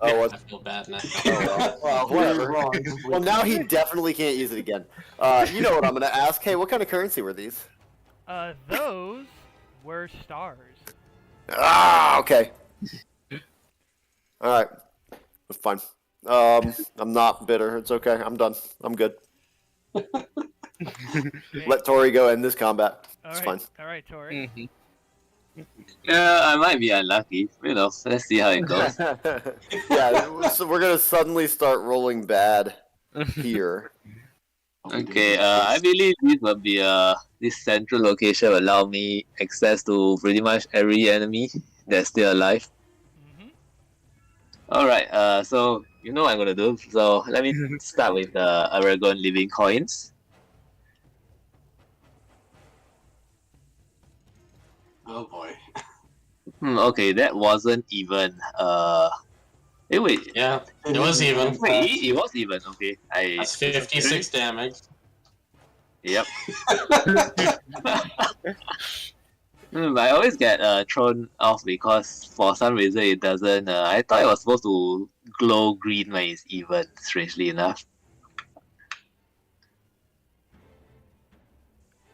Oh, I what? feel bad now. Oh, well, whatever. Wrong. Well, now he definitely can't use it again. You know what I'm gonna ask? Hey, what kind of currency were these? Those were stars. Ah, okay. All right, that's fine. I'm not bitter. It's okay. I'm done. I'm good. Okay. Let Tori go end this combat. All It's right. fine. All right, Tori. Yeah, I might be unlucky. You know, let's see how it goes. Yeah, so we're gonna suddenly start rolling bad here. Okay, I believe this will be this central location will allow me access to pretty much every enemy that's still alive. Mm-hmm. Alright, so you know what I'm gonna do. So let me start with the Aragon living coins. Oh boy. Okay, that wasn't even wait. Yeah, it was even. Wait, it was even, okay. That's 56 damage. Yep. I always get thrown off because for some reason it doesn't. I thought it was supposed to glow green when it's even. Strangely enough.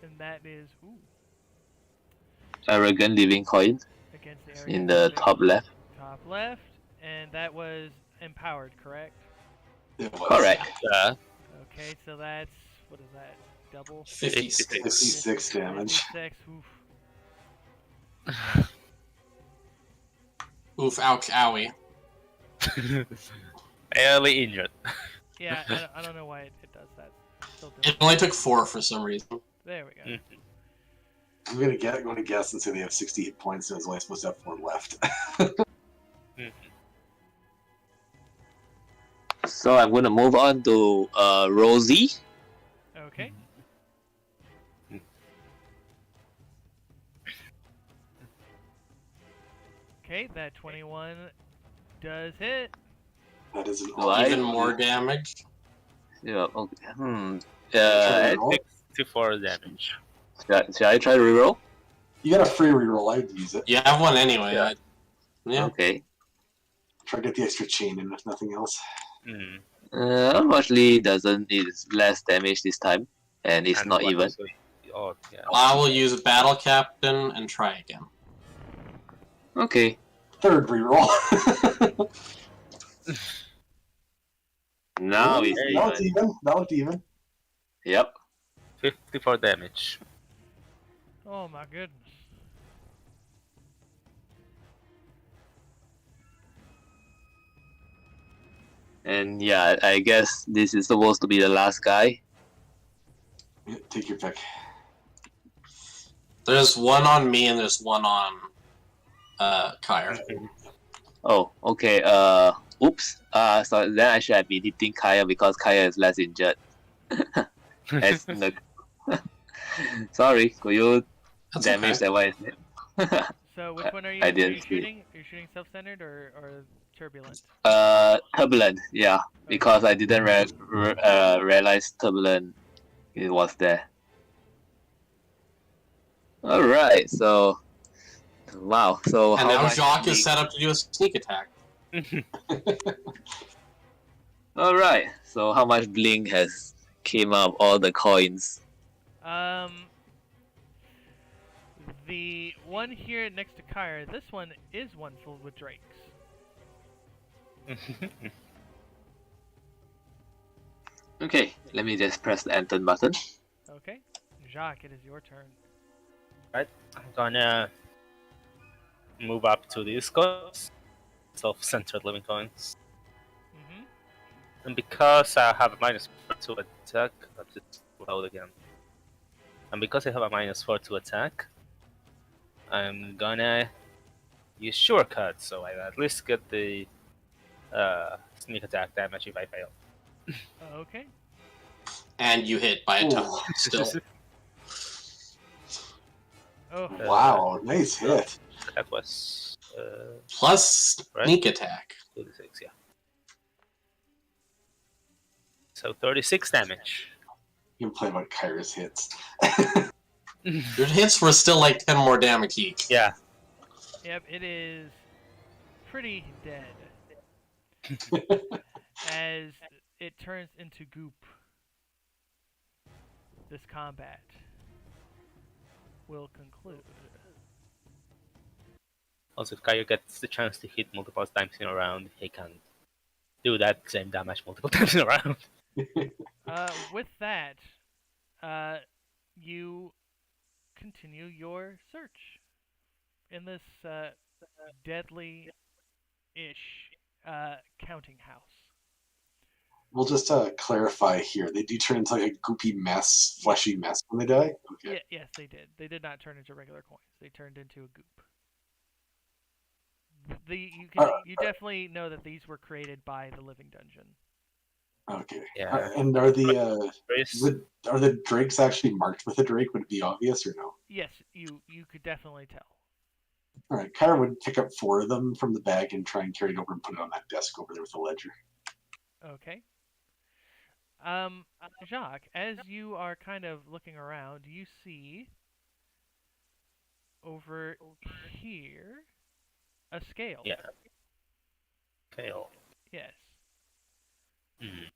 And that is Arrogant living coin against the area in the top left. top left, and that was empowered, correct? It was. Correct. Okay, so that's what is that? Double 56. 56 damage. 56. Oof. Oof, ouch, owie. Barely injured. Yeah, I don't know why it does that. Still doing It only took 4 for some reason. There we go. I'm gonna guess and say they have 68 points, and it's only supposed to have 4 left. So I'm gonna move on to Rosie. Okay. Okay, that 21 does hit. That is an Why? Even more damage. Yeah. Okay. Sure. Uh, 64 damage. Should I try to reroll? You got a free reroll. I'd use it. You have one anyway. Yeah. Yeah. Okay. Try to get the extra chain in, if nothing else. Mm. Unfortunately, doesn't. It's less damage this time, and it's And not what even. also- Oh, yeah. I will use Battle Captain and try again. Okay. Third reroll. Now it's that looked even. even. That looked even. Yep. 54 damage. Oh my goodness. And yeah, I guess this is supposed to be the last guy. Yeah, take your pick. There's one on me and there's one on Kyre. Oh, okay. Oops. So then I should have been hitting Kaya because Kaya is less injured. As the... Sorry, could you That's damage okay. that one? So which one are you, I are didn't you see. shooting? Are you shooting self-centered or turbulent? Turbulent. Yeah, because I didn't realize turbulent it was there. All right. So, wow. So And how now much? Jacques is set up to do a sneak attack. All right. So how much bling has came up all the coins? The one here next to Kyre, this one is one filled with drakes. Okay, let me just press the enter button. Okay, Jacques, it is your turn. Right, I'm gonna move up to these coins, self-centered living coins. Mm-hmm. And because I have a -4 to attack, let's just load again. And because I have a -4 to attack, I'm gonna use shortcut, so I at least get the sneak attack damage if I fail. Okay. And you hit by a ton Ooh. still. Oh. Wow, nice hit. That was Plus sneak attack. 26, yeah. So 36 damage. You can play about Kyra's hits. Your hits were still like 10 more damage each. Yeah. Yep, it is pretty dead. As it turns into goop. This combat will conclude. Also, if Kaya gets the chance to hit multiple times in a round, he can do that same damage multiple times in a round. With that, you continue your search in this deadly-ish counting house. We'll just clarify here. They do turn into like a goopy mess, fleshy mess when they die? Okay. Yeah, yes, they did. They did not turn into regular coins. They turned into a goop. You definitely know that these were created by the Living Dungeon. Okay. Yeah. And are the drakes actually marked with a drake? Would it be obvious or no? Yes, you could definitely tell. All right. Kyra would pick up 4 of them from the bag and try and carry it over and put it on that desk over there with the ledger. Okay. Jacques, as you are kind of looking around, you see over here a scale. Yeah. Fail. Yes. Mm.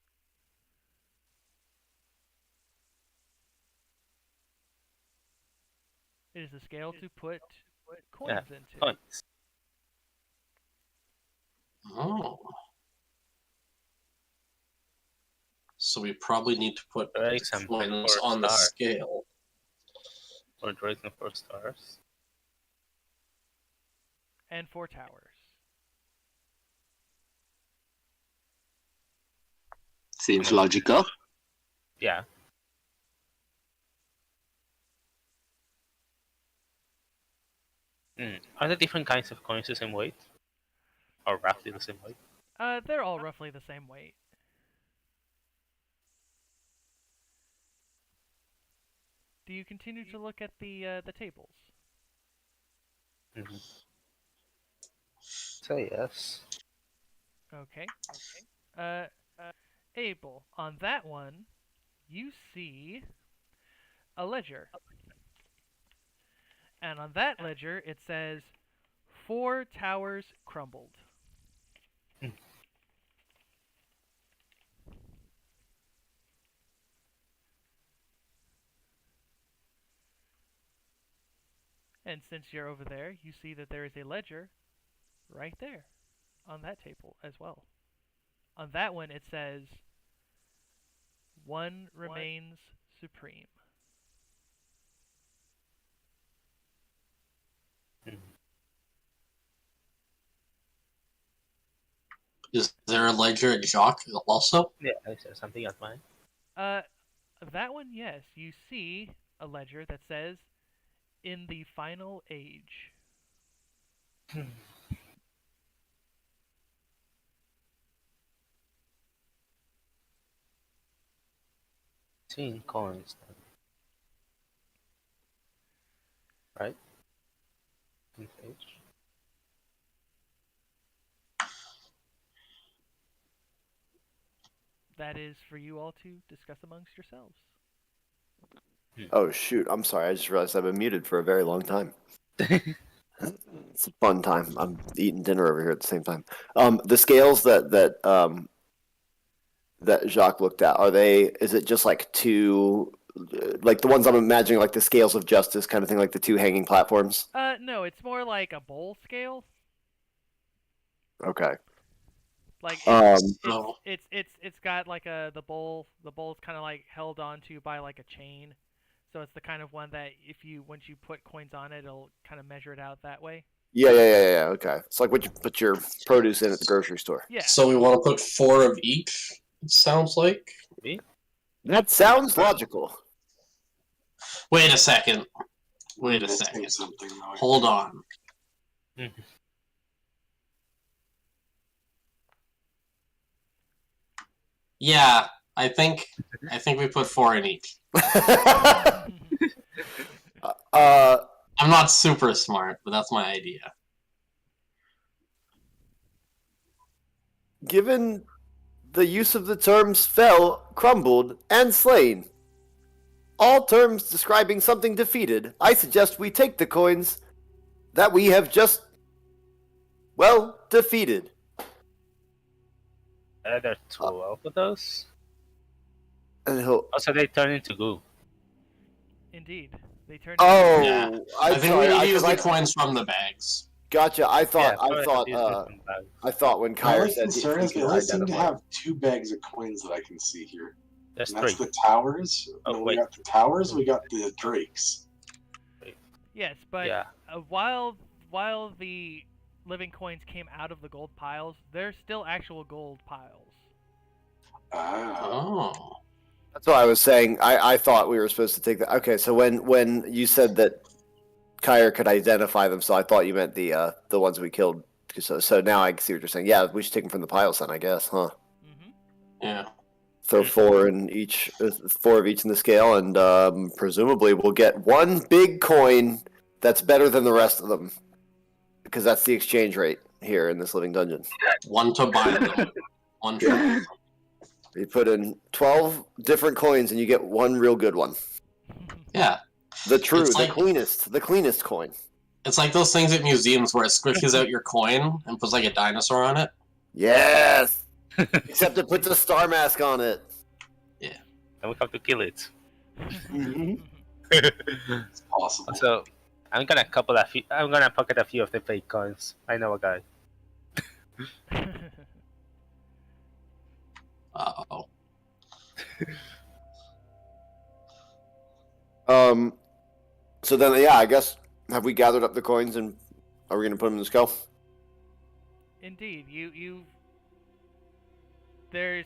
It is a scale to put coins Yeah, into. Coins. Oh. So we probably need to put Drakes and coins 4 on the stars. scale. Or drakes and 4 stars. And 4 towers. Seems logical. Yeah. Are the different kinds of coins the same weight? Or roughly the same weight? They're all roughly the same weight. Do you continue to look at the tables? Mm-hmm. Say yes. Okay. Abel, on that one, you see a ledger. And on that ledger, it says 4 towers crumbled. And since you're over there, you see that there is a ledger right there on that table as well. On that one, it says 1 remains supreme. Is there a ledger at Jacques also? Yeah, is there something at mine? That one, yes. You see a ledger that says, "In the final age." 10 coins. Right? Page. That is for you all to discuss amongst yourselves. Oh shoot! I'm sorry. I just realized I've been muted for a very long time. It's a fun time. I'm eating dinner over here at the same time. The scales that Jacques looked at, are they? Is it just like two, like the ones I'm imagining, like the scales of justice kind of thing, like the two hanging platforms? No, it's more like a bowl scale. Okay. Like So- it's got like the bowl's kind of like held onto by like a chain, so it's the kind of one that once you put coins on it, it'll kind of measure it out that way. Yeah. Okay. It's like what you put your produce in at the grocery store. Yeah. So we want to put 4 of each, it sounds like. That sounds logical. Wait a second. Wait a Missing second. something, though. Hold on. Yeah, I think we put 4 in each. I'm not super smart, but that's my idea. Given the use of the terms fell, crumbled, and slain, all terms describing something defeated, I suggest we take the coins that we have just, well, defeated. There are 12 of those. And he'll. Also, they turn into goo. Indeed, they turn. Oh, Yeah. I think sorry, we need to use the I coins from the bags. gotcha. I thought when My Kyra only said concern he is we could only seem to identify. have 2 bags of coins that I can see here. There's And that's 3. the towers. Oh, No, wait. we got the towers. We got the drakes. Yes, but Yeah. while the living coins came out of the gold piles, they're still actual gold piles. Ah. Oh. That's what I was saying. I thought we were supposed to take that. Okay, so when you said that Kyra could identify them, so I thought you meant the ones we killed. So now I see what you're saying. Yeah, we should take them from the piles then, I guess, huh? Mm-hmm. Yeah. Throw 4 in each, 4 of each in the scale, and presumably we'll get one big coin that's better than the rest of them, because that's the exchange rate here in this living dungeon. 1 to buy them. 1 for You put in 12 different coins, and you get one real good one. Yeah. The true, It's like- the cleanest coin. It's like those things at museums where it squishes out your coin and puts like a dinosaur on it. Yes. Except it puts a star mask on it. And we have to kill it. Mhm. It's possible. So I'm gonna pocket a few of the fake coins. I know a guy. Uh-oh. So then, yeah, I guess, have we gathered up the coins and are we going to put them in the skull? Indeed, there's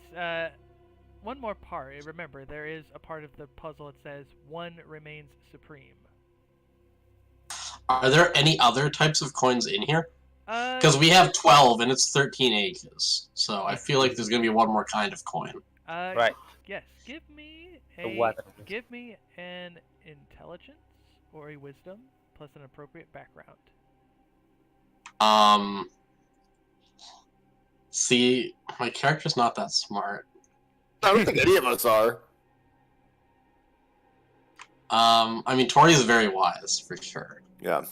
one more part. Remember, there is a part of the puzzle that says one remains supreme. Are there any other types of coins in here? Uh, Because we have 12 and it's 13 ages. So I feel like there's going to be one more kind of coin. Right. Yes, give me What? an intelligence or a wisdom plus an appropriate background. See, my character's not that smart. I don't think any of us are. I mean, Tori is very wise, for sure. Yeah.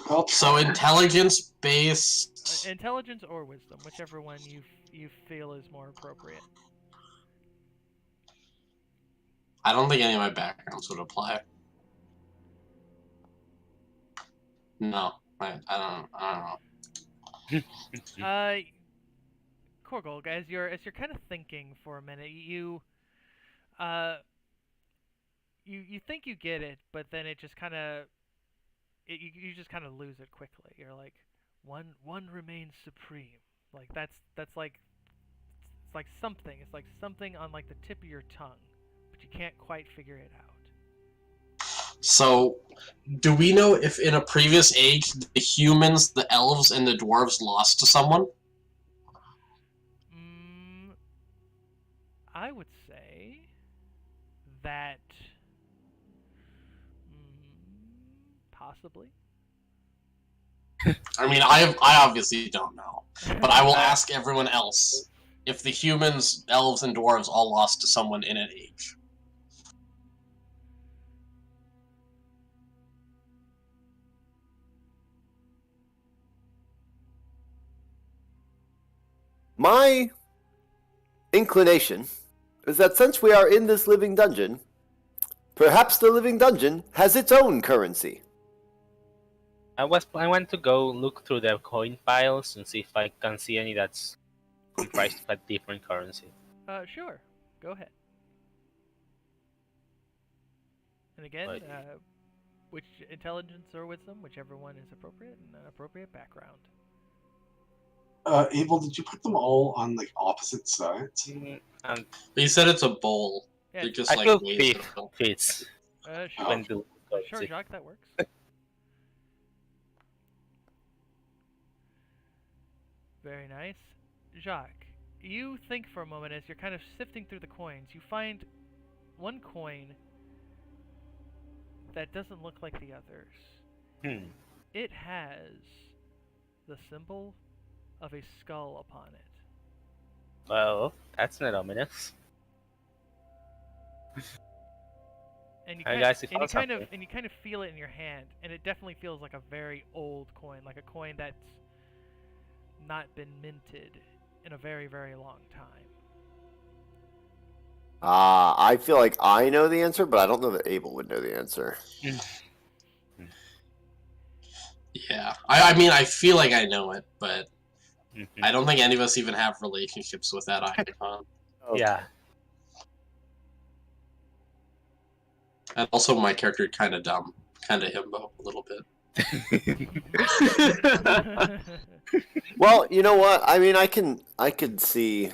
Well, So intelligence-based... Intelligence or wisdom, whichever one you feel is more appropriate. I don't think any of my backgrounds would apply. No, I don't know. Korgol, as you're kind of thinking for a minute, you think you get it, but then it just kind of you just kind of lose it quickly. You're like, one remains supreme. Like that's like it's like something. It's like something on like the tip of your tongue, but you can't quite figure it out. So, do we know if in a previous age the humans, the elves, and the dwarves lost to someone? I would say that possibly. I mean, I obviously don't know, but I will ask everyone else if the humans, elves, and dwarves all lost to someone in an age. My inclination is that since we are in this living dungeon, perhaps the living dungeon has its own currency. I want to go look through the coin piles and see if I can see any that's comprised of a different currency. Sure. Go ahead. And again, Right. which intelligence or wisdom, whichever one is appropriate, and an appropriate background. Abel, did you put them all on like opposite sides? And But you said it's a bowl. Yeah, They're just I like feel ways fifth of- fits sure. when the Sure, currency. Jacques, that works. Very nice. Jacques, you think for a moment as you're kind of sifting through the coins, you find one coin that doesn't look like the others. Hmm. It has the symbol of a skull upon it. Well, that's not ominous. And you Hey kind, guys, we and you found kind of something. and you kind of feel it in your hand, and it definitely feels like a very old coin, like a coin that's not been minted in a very, very long time. I feel like I know the answer, but I don't know that Abel would know the answer. Yeah. I mean, I feel like I know it, but Mhm. I don't think any of us even have relationships with that icon. Yeah. And also, my character kind of dumb, kind of himbo a little bit. Well, you know what? I mean, I could see.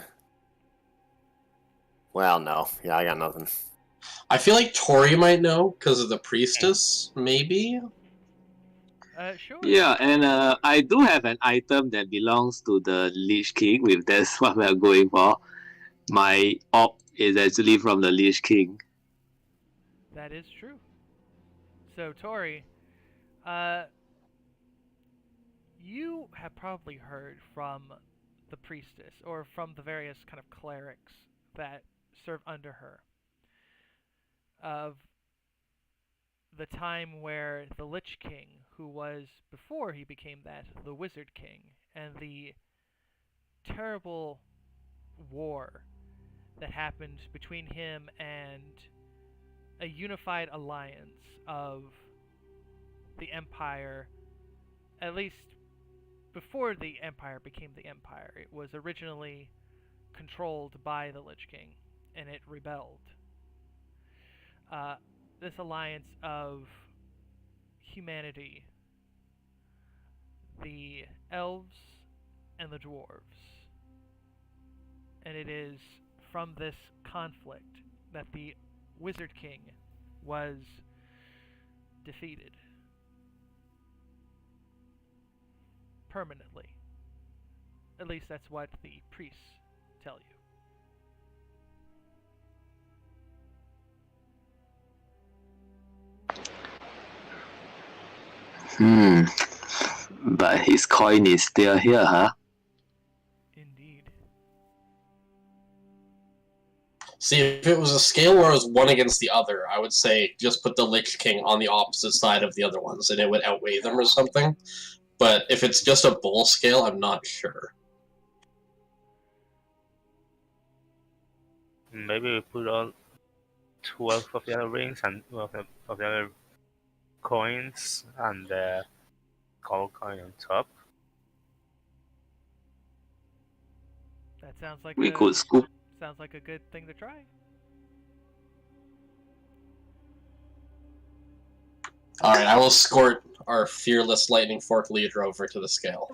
Well, no. Yeah, I got nothing. I feel like Tori might know because of the priestess, maybe. Sure. Yeah, and I do have an item that belongs to the Lich King, if that's what we're going for. My orb is actually from the Lich King. That is true. So, Tori, you have probably heard from the priestess or from the various kind of clerics that serve under her of the time where the Lich King, who was before he became that, the Wizard King, and the terrible war that happened between him and a unified alliance of the Empire, at least before the Empire became the Empire. It was originally controlled by the Lich King, and it rebelled. This alliance of humanity, the elves and the dwarves. And it is from this conflict that the Wizard King was defeated. Permanently. At least that's what the priests tell you. But his coin is still here, huh? Indeed. See, if it was a scale where it was one against the other, I would say just put the Lich King on the opposite side of the other ones, and it would outweigh them or something. But if it's just a bull scale, I'm not sure. Maybe we put all 12 of the other rings and of the other coins and the gold coin on top. That sounds like We could scoop. sounds like a good thing to try. All right, I will escort our fearless lightning fork leader over to the scale.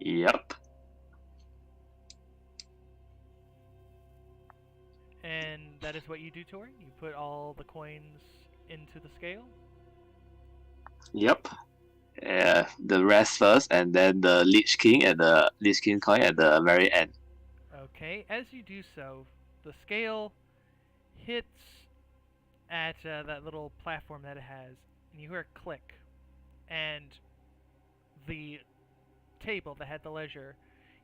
Yep. And that is what you do, Tori? You put all the coins into the scale? Yep. Yeah, the rest first, and then the Lich King and the Lich King coin at the very end. Okay, as you do so, the scale hits at that little platform that it has, and you hear a click, and the table that had the ledger,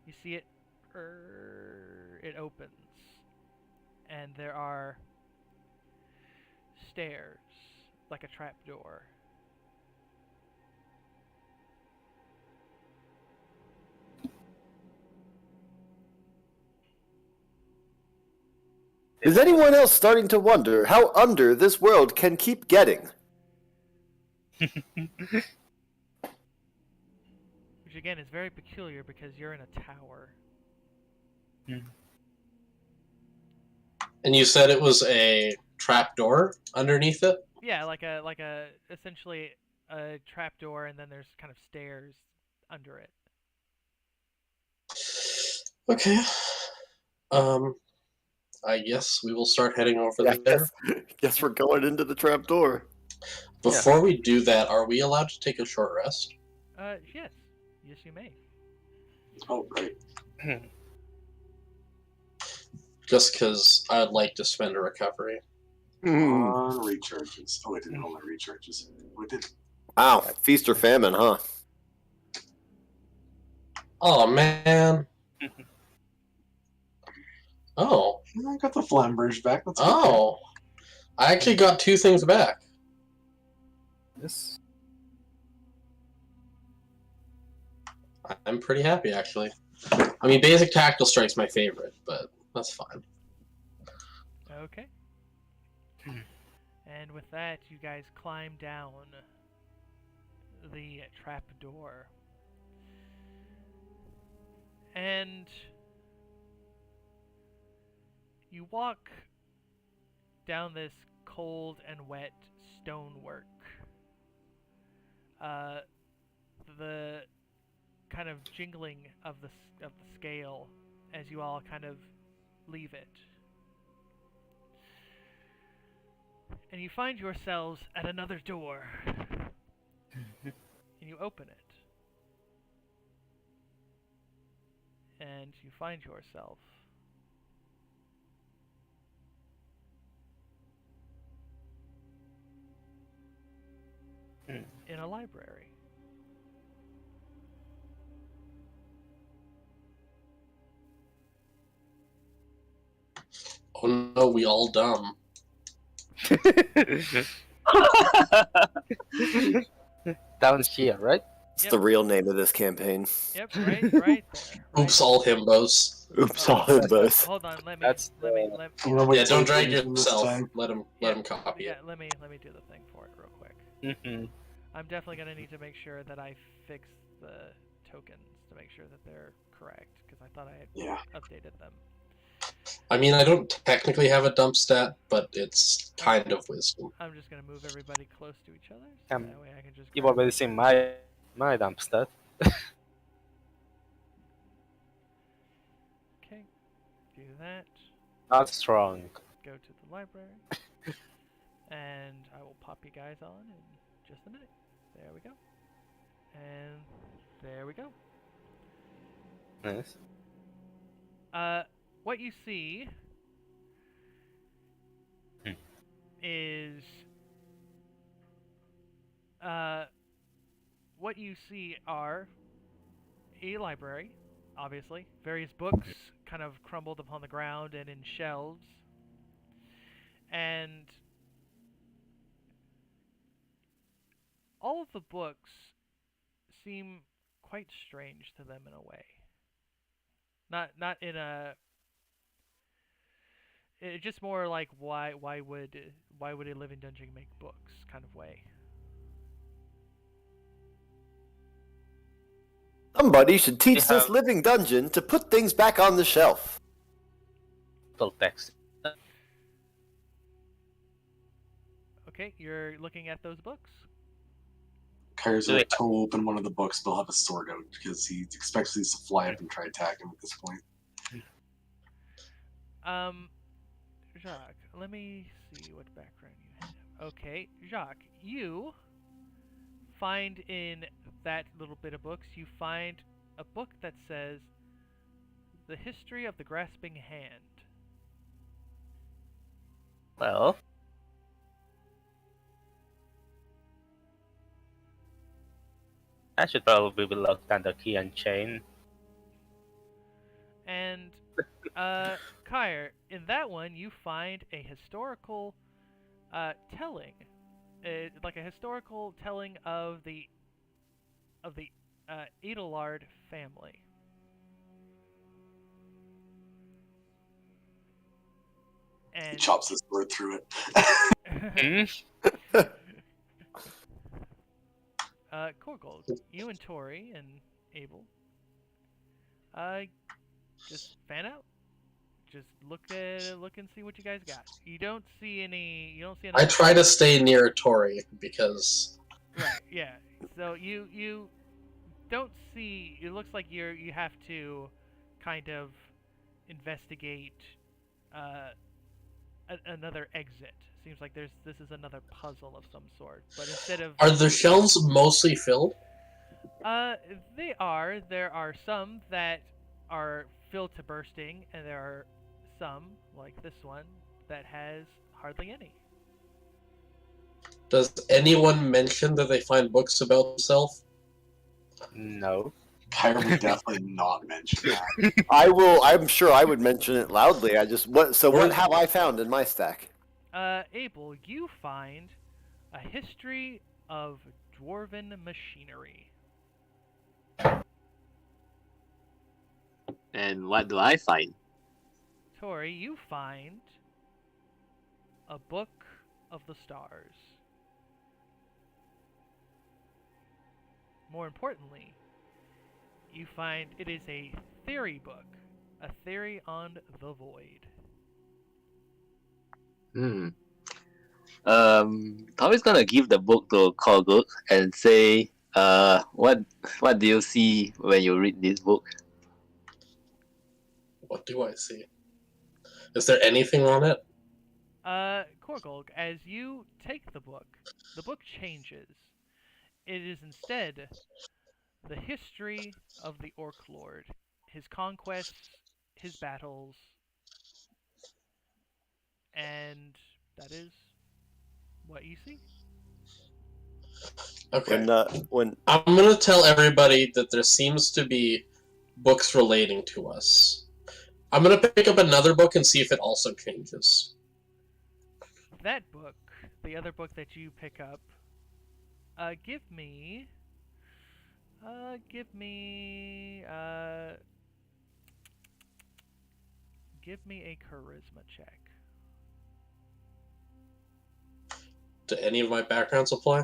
you see it, it opens, and there are stairs, like a trapdoor. Is anyone else starting to wonder how under this world can keep getting? Which again is very peculiar because you're in a tower. And you said it was a trapdoor underneath it? Yeah, like a essentially a trapdoor, and then there's kind of stairs under it. Okay. I guess we will start heading over Yeah, there. guess we're going into the trapdoor. Before we do that, are we allowed to take a short rest? Yes. Yes, you may. Oh, great. Just because I would like to spend a recovery. On recharges. Oh, it didn't only recharges. Oh, it did. Wow, feast or famine, huh? Oh, man. Oh. I got the flamberge back. That's okay. Oh. I actually got 2 things back. Yes. I'm pretty happy, actually. I mean, basic tactical strike's my favorite, but that's fine. Okay. And with that, you guys climb down the trapdoor. And you walk down this cold and wet stonework. The kind of jingling of the scale as you all kind of leave it. And you find yourselves at another door. And you open it. And you find yourself in a library. Oh no, we all dumb. Down here, right? It's Yep. the real name of this campaign. Yep, right there. Oops, all himbos. Oops, Oh, all himbos. Hold on, let That's me Nobody Yeah, don't drag plays this yourself. time. Let him copy yeah, it. let me do the thing for it real quick. Mm-hmm. I'm definitely gonna need to make sure that I fix the tokens to make sure that they're correct because I thought I had Yeah. updated them. I mean, I don't technically have a dump stat, but it's kind of wisdom. I'm just gonna move everybody close to each other so that way I can just. You've grab already it. seen my dump stat. Okay, do that. Not strong. Go to the library, and I will pop you guys on in just a minute. There we go. And there we go. Nice. What you see is what you see are a library, obviously, various books kind of crumbled upon the ground and in shelves, and all of the books seem quite strange to them in a way. Not in a. It's just more like why would a living dungeon make books kind of way. Somebody should teach We this have- living dungeon to put things back on the shelf. Full text. Okay, you're looking at those books. Kyra's Do will they- toe open one of the books, but he'll have a sword out because he expects these to fly up and try attack him at this point. Jacques, let me see what background you have. Okay, Jacques, you find in that little bit of books, you find a book that says The History of the Grasping Hand. Well, I should probably be locked under key and chain. And, Kyre, in that one, you find a historical telling, like a historical telling of the Edelard family. He And chops his sword through it. Hmm? Korgold, you and Tori and Abel, just fan out. Just look and see what you guys got. You don't see any. You don't see. I try to stay near Tori because Right. Yeah. So you don't see. It looks like you have to kind of investigate another exit. Seems like this is another puzzle of some sort. But instead of are the shelves mostly filled? they are. There are some that are filled to bursting, and there are some, like this one, that has hardly any. Does anyone mention that they find books about themselves? No. Kyra would definitely not mention that. I will. I'm sure I would mention it loudly. So what Where- have I found in my stack? Abel, you find a history of dwarven machinery. And what do I find? Tori, you find a book of the stars. More importantly, you find it is a theory book, a theory on the void. Tommy's gonna give the book to Korguk and say, what do you see when you read this book? What do I see? Is there anything on it? Korgolg, as you take the book changes. It is instead the history of the Orc Lord, his conquests, his battles, and that is what you see. Okay. When I'm gonna tell everybody that there seems to be books relating to us. I'm gonna pick up another book and see if it also changes. That book, the other book that you pick up, give me a charisma check. Do any of my backgrounds apply?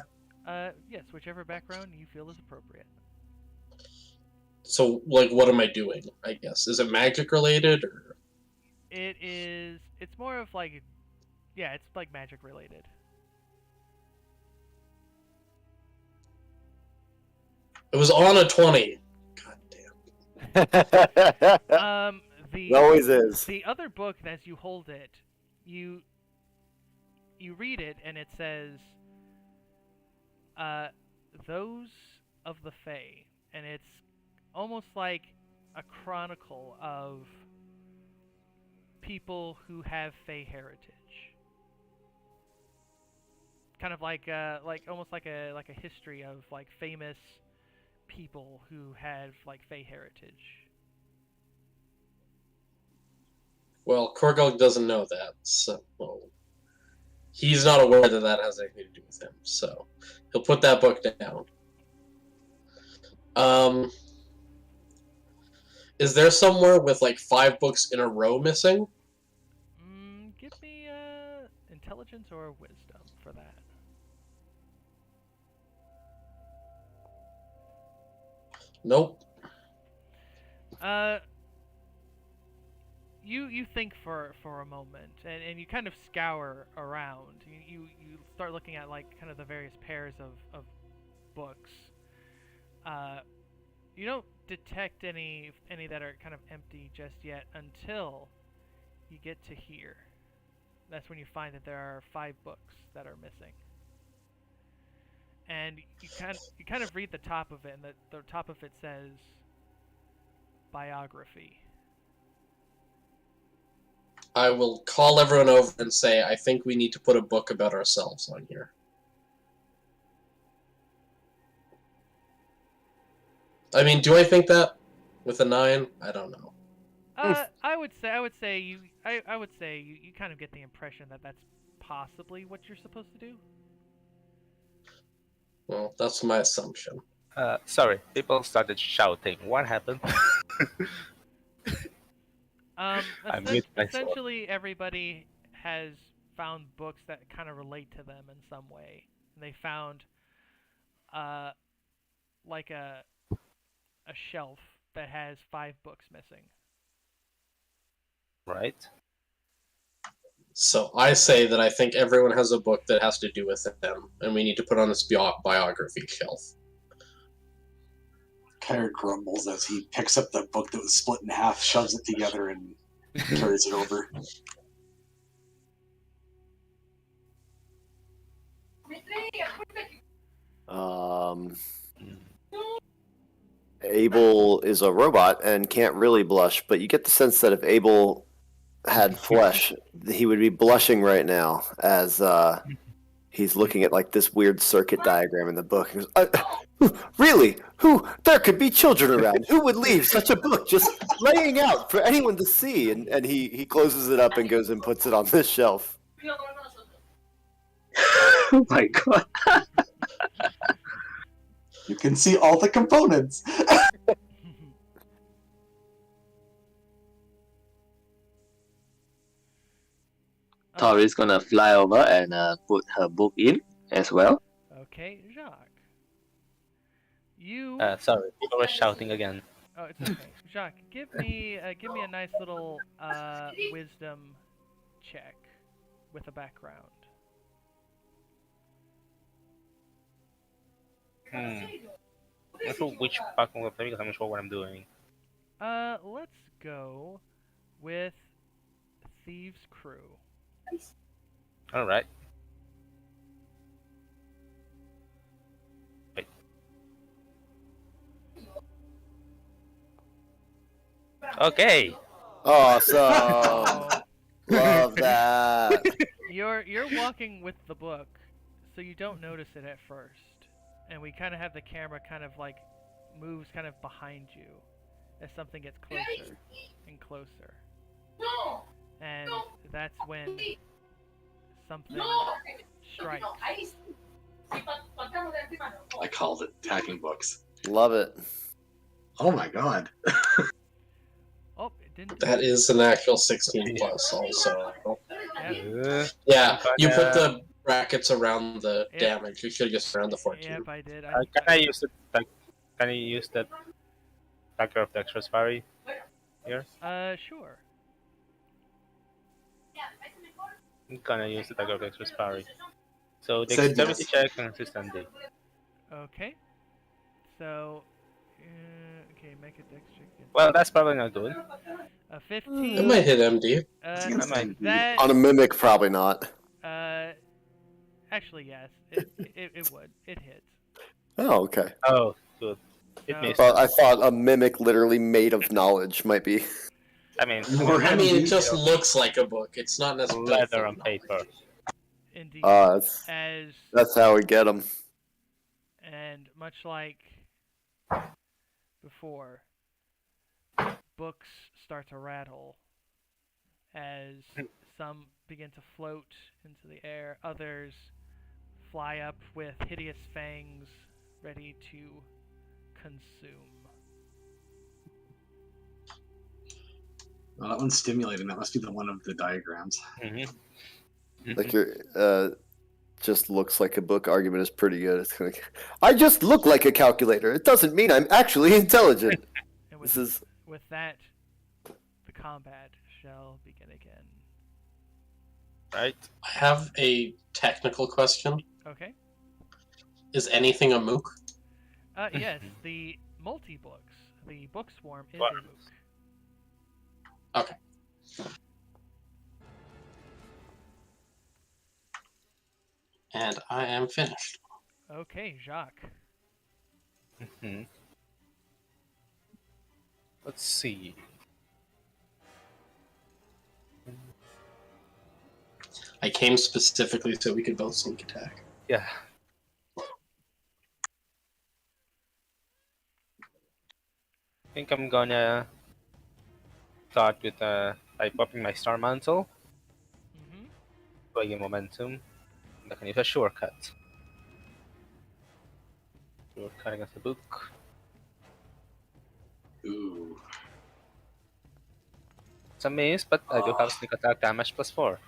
Yes, whichever background you feel is appropriate. So, like, what am I doing? I guess is it magic related or? It's more of like, yeah, it's like magic related. It was on a 20. God damn. The it always is. The other book, as you hold it, you read it, and it says, "Those of the Fae," and it's almost like a chronicle of people who have Fae heritage. Kind of like almost like a history of like famous people who have like Fae heritage. Well, Korgog doesn't know that, so he's not aware that that has anything to do with him. So he'll put that book down. Is there somewhere with like 5 books in a row missing? Give me intelligence or wisdom for that. Nope. Uh, you think for a moment, and you kind of scour around. You start looking at like kind of the various pairs of books. You don't detect any that are kind of empty just yet until you get to here. That's when you find that there are 5 books that are missing. And you kind of read the top of it, and the top of it says biography. I will call everyone over and say, I think we need to put a book about ourselves on here. I mean, do I think that with a 9? I don't know. I would say you kind of get the impression that that's possibly what you're supposed to do. Well, that's my assumption. Sorry, people started shouting. What happened? I mute myself. Essentially, everybody has found books that kind of relate to them in some way. And they found, like a shelf that has 5 books missing. Right. So I say that I think everyone has a book that has to do with them, and we need to put on this biography shelf. Kyra grumbles as he picks up the book that was split in half, shoves it together, and carries it over. Abel is a robot and can't really blush, but you get the sense that if Abel had flesh, he would be blushing right now as he's looking at like this weird circuit diagram in the book. He goes, really? Who? There could be children around. Who would leave such a book just laying out for anyone to see? And he closes it up and goes and puts it on this shelf. Oh my god. You can see all the components. Tori's gonna fly over and put her book in as well. Okay, Jacques. You. Sorry, people were shouting again. Oh, it's okay. Jacques, give me a nice little wisdom check with a background. I'm not sure which background we're playing because I'm not sure what I'm doing. Let's go with Thieves' Crew. Alright. Wait. Okay! Awesome! Love that! You're walking with the book, so you don't notice it at first. And we kind of have the camera kind of like moves kind of behind you as something gets closer and closer. And that's when something strikes. I called it attacking books. Love it. Oh my god. Oh, it didn't. That is an actual 16 plus also. Yep. Yeah, you put the brackets around the damage. You should have just around the 14. Yep, I did. Can I use the can I use the Dagger of Dexterous Parry here? Sure. I'm gonna use the Dagger of Dexterous Parry. So Said dexterity yes. check and resistance. Okay. So, okay, make a dex check. Well, that's probably not good. A It 15. might hit MD. That. On a mimic, probably not. Actually, yes. It would. It hits. Oh, okay. Oh, good. It No. missed. Well, I thought a mimic literally made of knowledge might be. I mean, I mean, it just looks like a book. It's not necessarily leather on paper. Indeed. That's As how we get them. and much like before, books start to rattle as some begin to float into the air, others fly up with hideous fangs ready to consume. Well, that one's stimulating. That must be the one of the diagrams. Like your just looks like a book argument is pretty good. It's like, I just look like a calculator. It doesn't mean I'm actually intelligent. And This is with that, the combat shall begin again. Right? I have a technical question. Okay. Is anything a mook? Yes, the multi-books. The book swarm is a Swarm. mook. Okay. And I am finished. Okay, Jacques. Mhm. Let's see. I came specifically so we could both sneak attack. Yeah. I think I'm gonna start with by popping my Star Mantle, Mm-hmm. bringing momentum, and I can use a shortcut. Shortcut against the book. Ooh. It's a miss, but I do have sneak attack damage +4.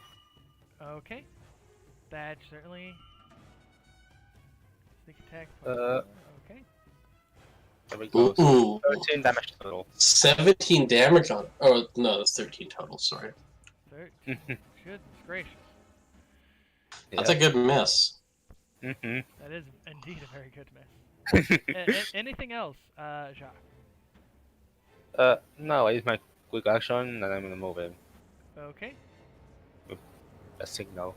Okay. That certainly. Sneak attack. Uh, Okay. There we go. Ooh. 13 damage total. 17 damage on. Oh, no, that's 13 total, sorry. 13. Goodness gracious. That's a good miss. Mm-hmm. That is indeed a very good miss. Anything else, Jacques? No, I use my quick action and I'm gonna move in. Okay. A signal.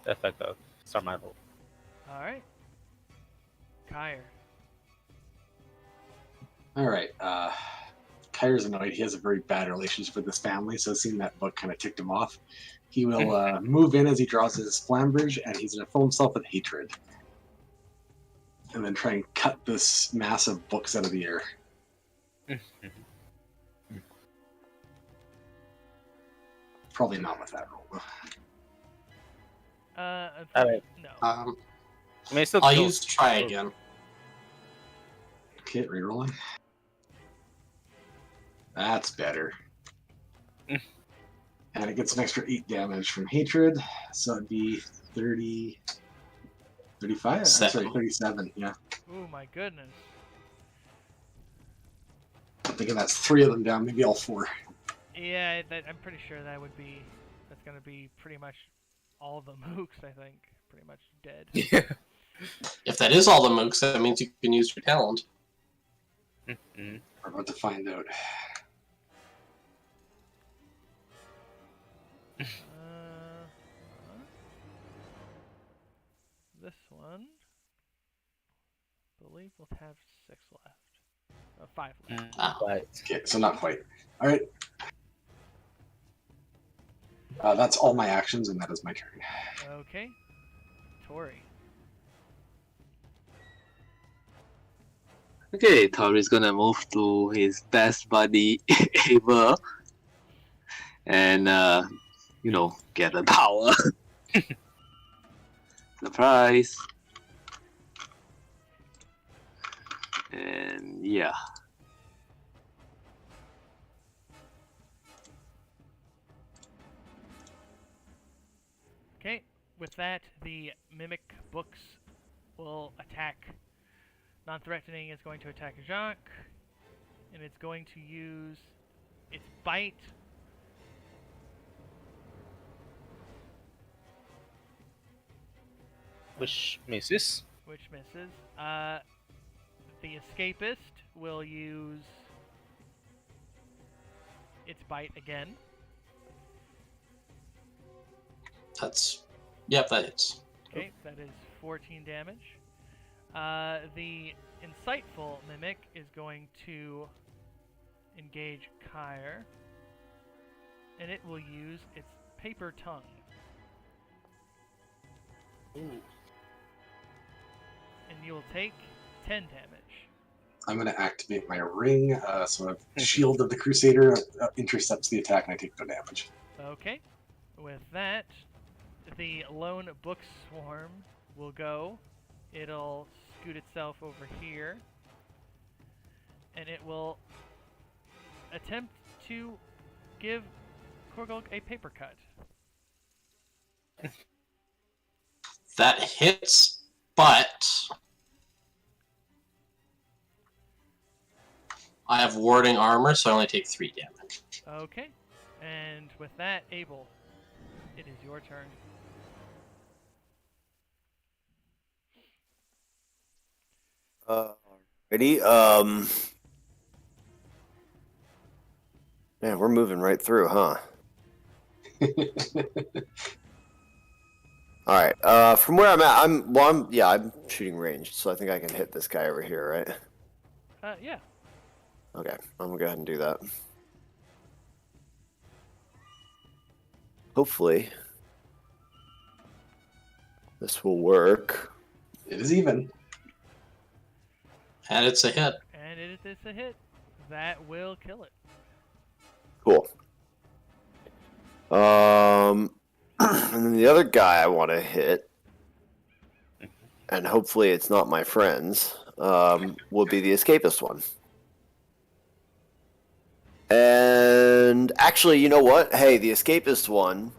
The effect of Star Mantle. Alright. Kyre. Alright, Kyre's annoyed. He has a very bad relationship with his family, so seeing that book kind of ticked him off. He will move in as he draws his flamberge, and he's going to fill himself with hatred. And then try and cut this mass of books out of the air. Probably not with that roll. Alright. No. I mean, it's still I'll cool. use try again. Okay, rerolling. That's better. Mm. And it gets an extra 8 damage from hatred, so it'd be 30... 35? I'm sorry, 37, yeah. Oh my goodness. I'm thinking that's 3 of them down, maybe all 4. Yeah, I'm pretty sure that's gonna be pretty much all the mooks, I think. Pretty much dead. Yeah. If that is all the mooks, that means you can use your talent. Mm-hmm. We're about to find out. This one, I believe we'll have 6 left. 5 left. Right. Okay, so not quite. Alright. That's all my actions, and that is my turn. Okay. Tori. Okay, Tori's gonna move to his best buddy ever, and get the power. Surprise! And yeah. Okay, with that, the Mimic Books will attack. Non-threatening is going to attack Jacques, and it's going to use its bite. Which misses. Which misses. The Escapist will use its bite again. Yep, that hits. Okay, that is 14 damage. The Insightful Mimic is going to engage Kyre, and it will use its Paper Tongue. Ooh. And you will take 10 damage. I'm going to activate my ring, so a Shield of the Crusader intercepts the attack, and I take no damage. Okay, with that, the Lone Book Swarm will go. It'll scoot itself over here, and it will attempt to give Korgulk a paper cut. That hits, but I have warding armor, so I only take 3 damage. Okay. And with that, Abel, it is your turn. Ready? Man, we're moving right through, huh? All right. From where I'm at, I'm shooting ranged, so I think I can hit this guy over here, right? Yeah. Okay, I'm gonna go ahead and do that. Hopefully, this will work. It is even. And it's a hit. And it is a hit. That will kill it. Cool. And then the other guy I want to hit, and hopefully it's not my friends, will be the escapist one. And actually, you know what? Hey, the escapist one,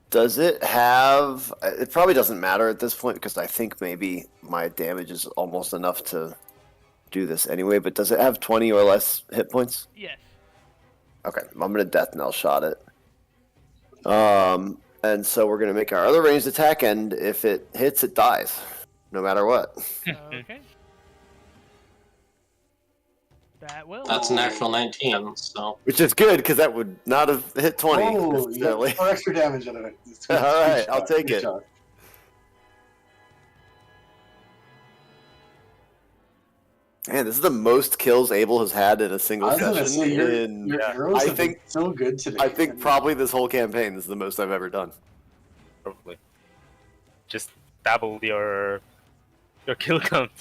does it have... It probably doesn't matter at this point because I think maybe my damage is almost enough to do this anyway, but does it have 20 or less hit points? Yes. Okay, I'm going to death knell shot it. And so we're going to make our other ranged attack, and if it hits, it dies, no matter what. Okay. That will. That's an actual 19, so... Which is good, because that would not have hit 20. Oh, you necessarily. got 4 extra damage out of it. It's good. All right, Good I'll shot, take good it. shot. Man, this is the most kills Abel has had in a single I was gonna session. say, your Yeah. arrows I have been think- so good today. I think probably this whole campaign this is the most I've ever done. Probably. Just double your kill count.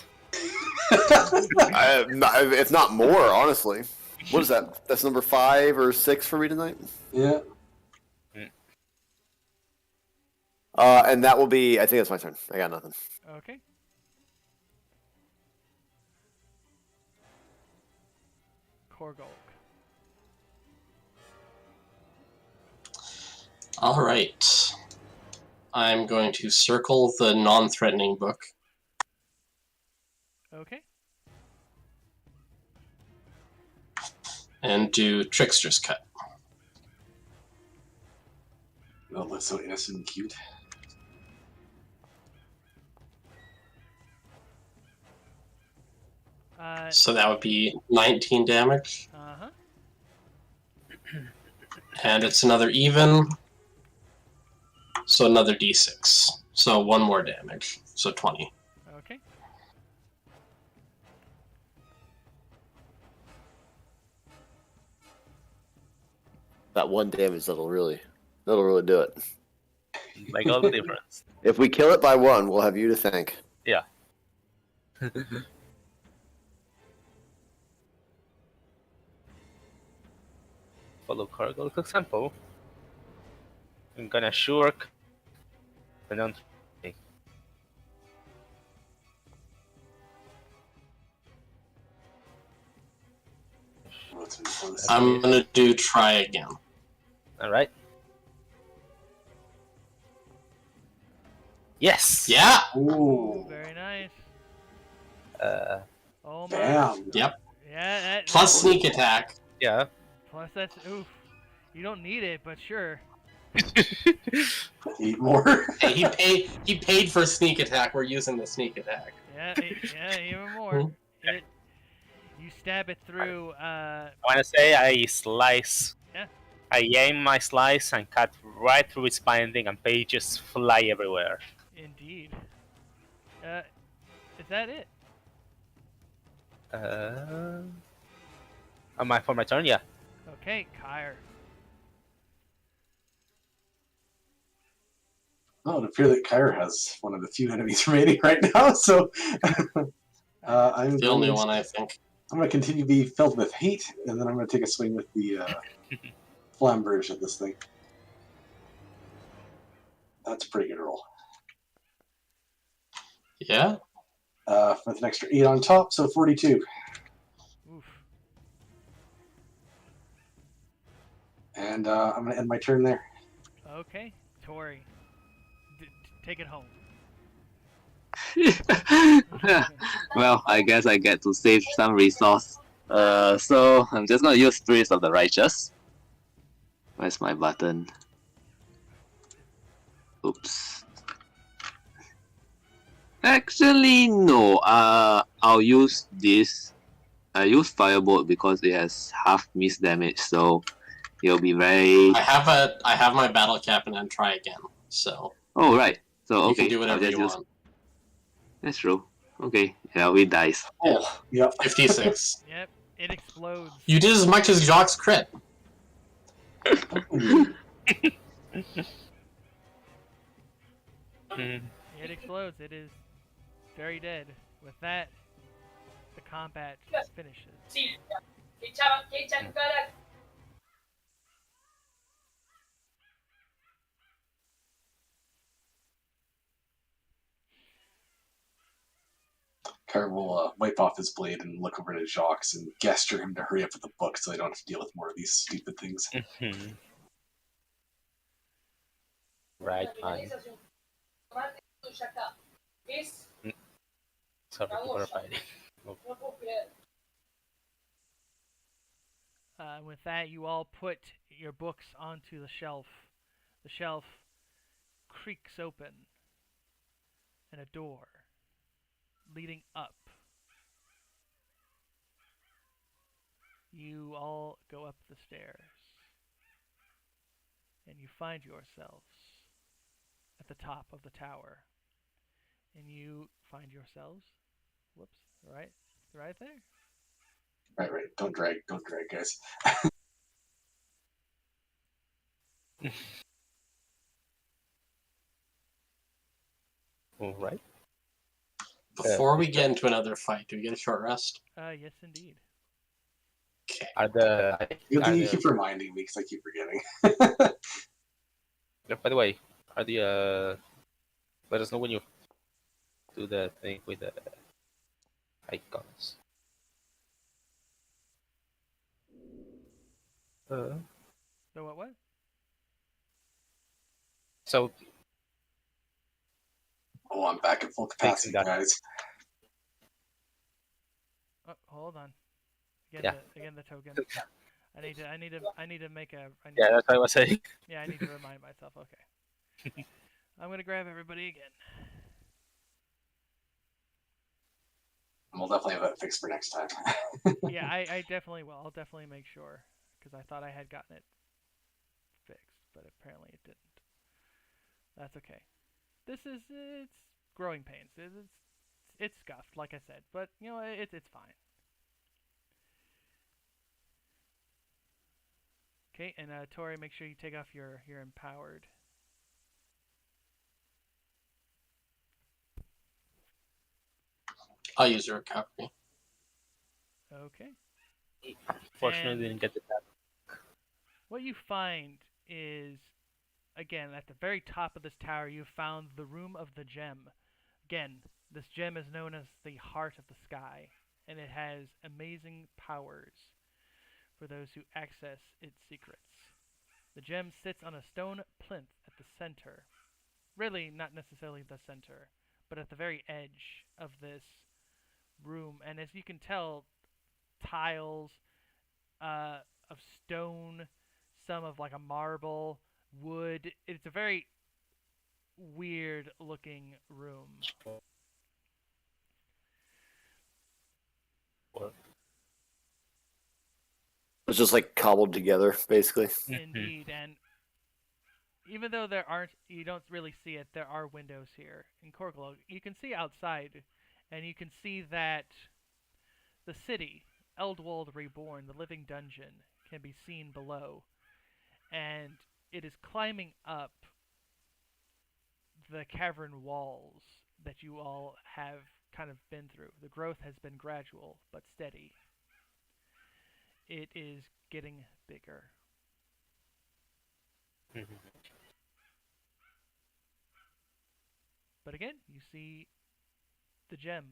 If not more, honestly. What is that? That's number 5 or 6 for me tonight? Yeah. And that will be... I think that's my turn. I got nothing. Okay. Korgolk. Alright. I'm going to circle the non-threatening book. Okay. And do Trickster's Cut. Oh, that's so innocent and cute. So that would be 19 damage. Uh-huh. And it's another even. So another d6. So 1 more damage. So 20. Okay. That 1 damage, that'll really do it. Make all the difference. If we kill it by 1, we'll have you to thank. Yeah. Follow Cargill's example. I'm gonna shurk the non. What's been fun? I'm gonna do try again. Alright. Yes! Yeah! Ooh. Very nice. Oh my. Damn. Yep. Yeah. That, Plus sneak attack. Yeah. Plus that's oof. You don't need it, but sure. 8 more. Hey, he paid for sneak attack. We're using the sneak attack. Yeah. Yeah. Even more. It, you stab it through. I wanna say I slice. Yeah. I aim my slice and cut right through its binding, and pages fly everywhere. Indeed. Is that it? For my turn, yeah. Okay, Kyre. Oh, it appears that Kyre has one of the few enemies remaining right now, so I'm The only going- one, I think. I'm going to continue to be filled with hate, and then I'm going to take a swing with the flamberge at this thing. That's a pretty good roll. Yeah? With an extra 8 on top, so 42. Oof. And I'm going to end my turn there. Okay, Tori. Take it home. Well, I guess I get to save some resource So I'm just gonna use Spirits of the Righteous. Where's my button? Oops. Actually, no. I'll use this. I use Firebolt because it has half miss damage, so it'll be very. I have my battle cap and then try again. So Oh right. So you okay. can do whatever I'll you just use. want. That's true. Okay. Yeah, we dice. Oh, Yep. 56. Yep, it explodes. You did as much as Jacques' crit. Hmm. It explodes. It is very dead. With that, the combat finishes. Kyra will wipe off his blade and look over to Jacques and gesture him to hurry up with the book so they don't have to deal with more of these stupid things. Mhm. Right on. Sorry for fighting. With that, you all put your books onto the shelf. The shelf creaks open, and a door leading up. You all go up the stairs, and you find yourselves at the top of the tower. And you find yourselves, whoops, right there. Right. Don't drag, guys. All right. Before we get into another fight, do we get a short rest? Yes, indeed. Okay. Are the You are keep the reminding me because I keep forgetting. by the way, are the let us know when you do the thing with the icons. So what? So Oh, I'm back at full capacity, that. guys. Oh, hold on. Yeah. Again the token. I need to make a. Yeah, that's what I was saying. Yeah, I need to remind myself. Okay. I'm gonna grab everybody again. We'll definitely have that fixed for next time. Yeah, I definitely will. I'll definitely make sure because I thought I had gotten it fixed, but apparently it didn't. That's okay. It's growing pains. It's scuffed, like I said, but you know it's fine. Okay, and Tori, make sure you take off your empowered. I'll use your recovery. Okay. Fortunately, And didn't get the tab. what you find is, again, at the very top of this tower, you found the Room of the Gem. Again, this gem is known as the Heart of the Sky, and it has amazing powers for those who access its secrets. The gem sits on a stone plinth at the center. Really, not necessarily the center, but at the very edge of this room. And as you can tell, tiles of stone, some of like a marble, wood. It's a very weird looking room. It's just like cobbled together, basically. Indeed, and even though you don't really see it, there are windows here in Korglo. You can see outside, and you can see that the city, Eldwald Reborn, the living dungeon, can be seen below, and it is climbing up the cavern walls that you all have kind of been through. The growth has been gradual but steady. It is getting bigger. But again, you see the gem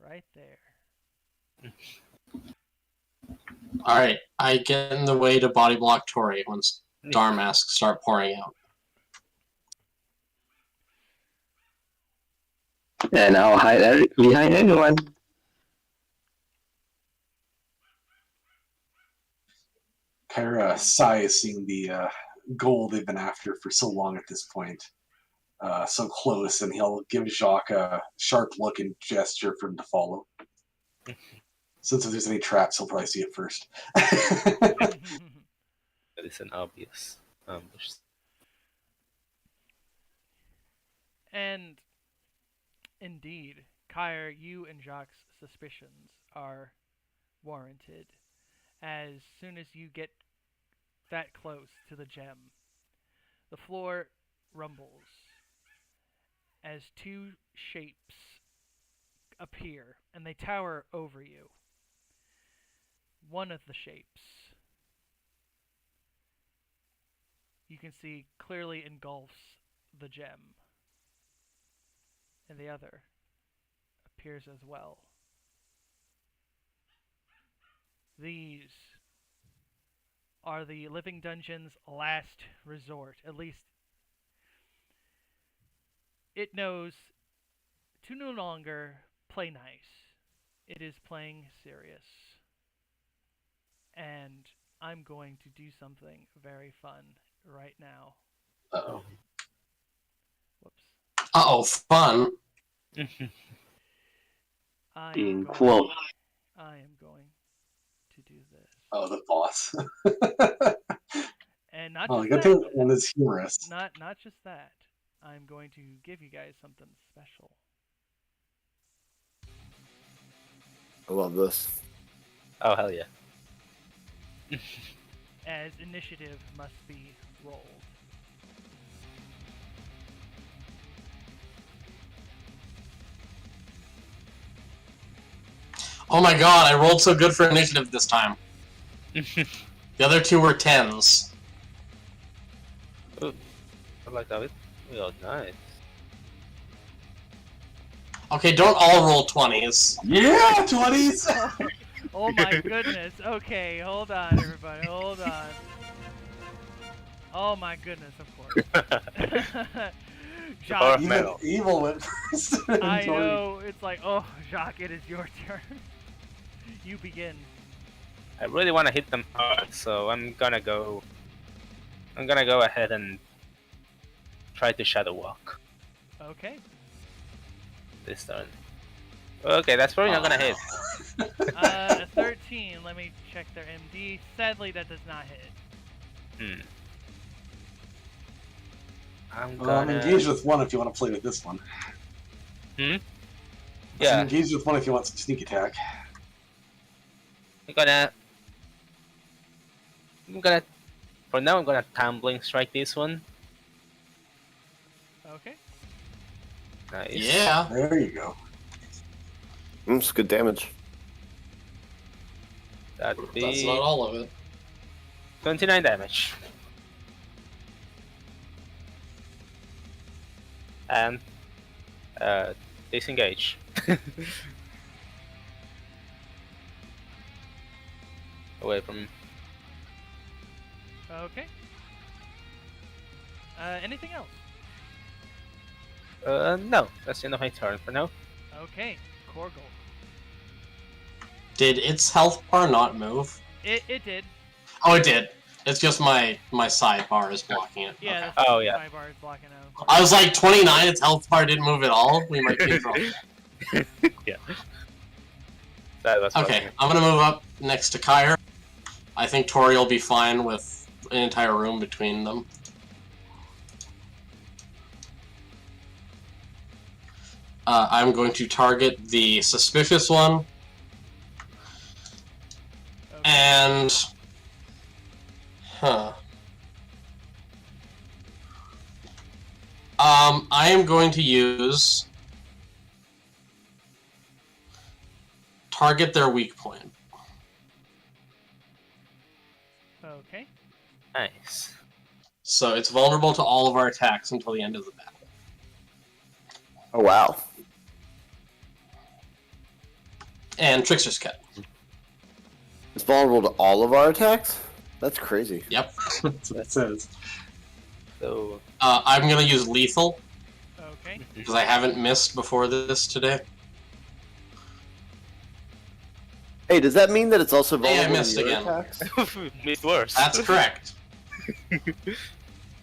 right there. Alright, I get in the way to body block Tori once Dharmasks start pouring out. And I'll hide behind anyone. Kyra sighs, seeing the goal they've been after for so long at this point. So close, and he'll give Jacques a sharp look and gesture for him to follow. Since if there's any traps, he'll probably see it first. That is an obvious ambush. And indeed, Kyre, you and Jacques' suspicions are warranted. As soon as you get that close to the gem, the floor rumbles as two shapes appear, and they tower over you. One of the shapes you can see clearly engulfs the gem, and the other appears as well. These are the Living Dungeon's last resort. At least it knows to no longer play nice. It is playing serious. And I'm going to do something very fun right now. Uh-oh. Whoops. Uh-oh, fun. I In am quote. going to do this. Oh, the boss. And not Oh, just good that. thing one is humorous. Not just that. I'm going to give you guys something special. I love this. Oh, hell yeah. As initiative must be rolled. Oh my god, I rolled so good for initiative this time. The other two were 10s. Ooh, I like that. Oh, nice. Okay, don't all roll 20s. Yeah, 20s! Oh my goodness. Okay, hold on, everybody. Hold on. Oh my goodness, of course. Jacques, Or metal. Evil went first. I know. It's like, oh, Jacques, it is your turn. You begin. I really want to hit them hard, so I'm gonna go ahead and try to shadow walk Okay. this turn. Okay, that's probably not gonna hit. 13. Let me check their MD. Sadly, that does not hit. I'm I'm gonna engaged with one if you want to play with this one. Yeah. I'm engaged with one if you want some sneak attack. For now I'm gonna tumbling strike this one. Okay. Nice. Yeah. There you go. It's good damage. That would That's be not all of it. 29 damage. And disengage. Away from. Okay. Anything else? No, that's the end of my turn for now. Okay. Korgel. Did its health bar not move? It did. Oh, it did. It's just my sidebar is blocking it. Yeah. Okay. That's Oh, yeah. My bar is blocking out. I was like 29, its health bar didn't move at all. We might be in trouble. Yeah. That was Okay, I'm gonna move up next to Kyre. I think Tori will be fine with an entire room between them. I'm going to target the suspicious one. Okay. And... I am going to use... target their weak point. Okay. Nice. So it's vulnerable to all of our attacks until the end of the battle. Oh wow. And Trickster's Cut. It's vulnerable to all of our attacks? That's crazy. Yep. That's what it says. So I'm gonna use Lethal, Okay. because I haven't missed before this today. Hey, does that mean that it's also Hey, I vulnerable missed to your again. attacks? It's worse. That's correct.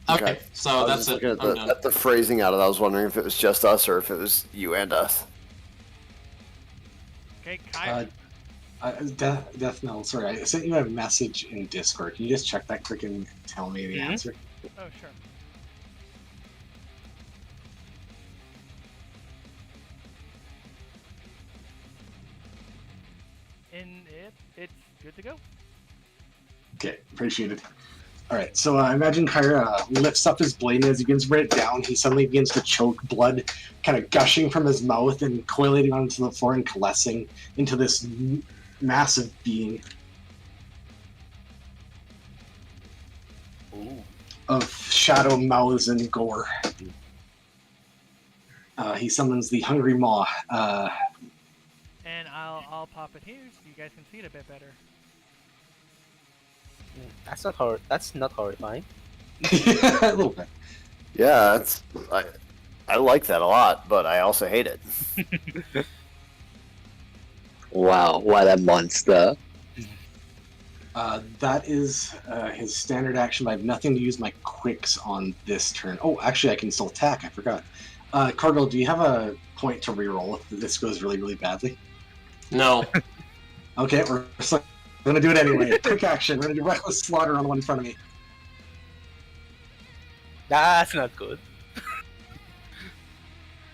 Okay, so I was that's just it. looking I'm at done. the phrasing out of it. I was wondering if it was just us or if it was you and us. Okay, Kyle. Death Metal, sorry, I sent you a message in Discord. Can you just check that quick and tell me the Mhm. answer? Oh, sure. And it's good to go. Okay, appreciate it. Alright, so imagine Kyra lifts up his blade, and as he begins to bring it down, he suddenly begins to choke blood, kind of gushing from his mouth and coagulating onto the floor and coalescing into this massive being Ooh. of shadow, mouths, and gore. He summons the Hungry Maw. And I'll pop it here so you guys can see it a bit better. That's not horrifying. A little bit. Yeah, I like that a lot, but I also hate it. Wow, what a monster. That is his standard action. I have nothing to use my quicks on this turn. Oh, actually, I can still attack. I forgot. Cargill, do you have a point to reroll if this goes really, really badly? No. Okay, we're gonna do it anyway. Quick action. We're gonna do reckless slaughter on the one in front of me. That's not good.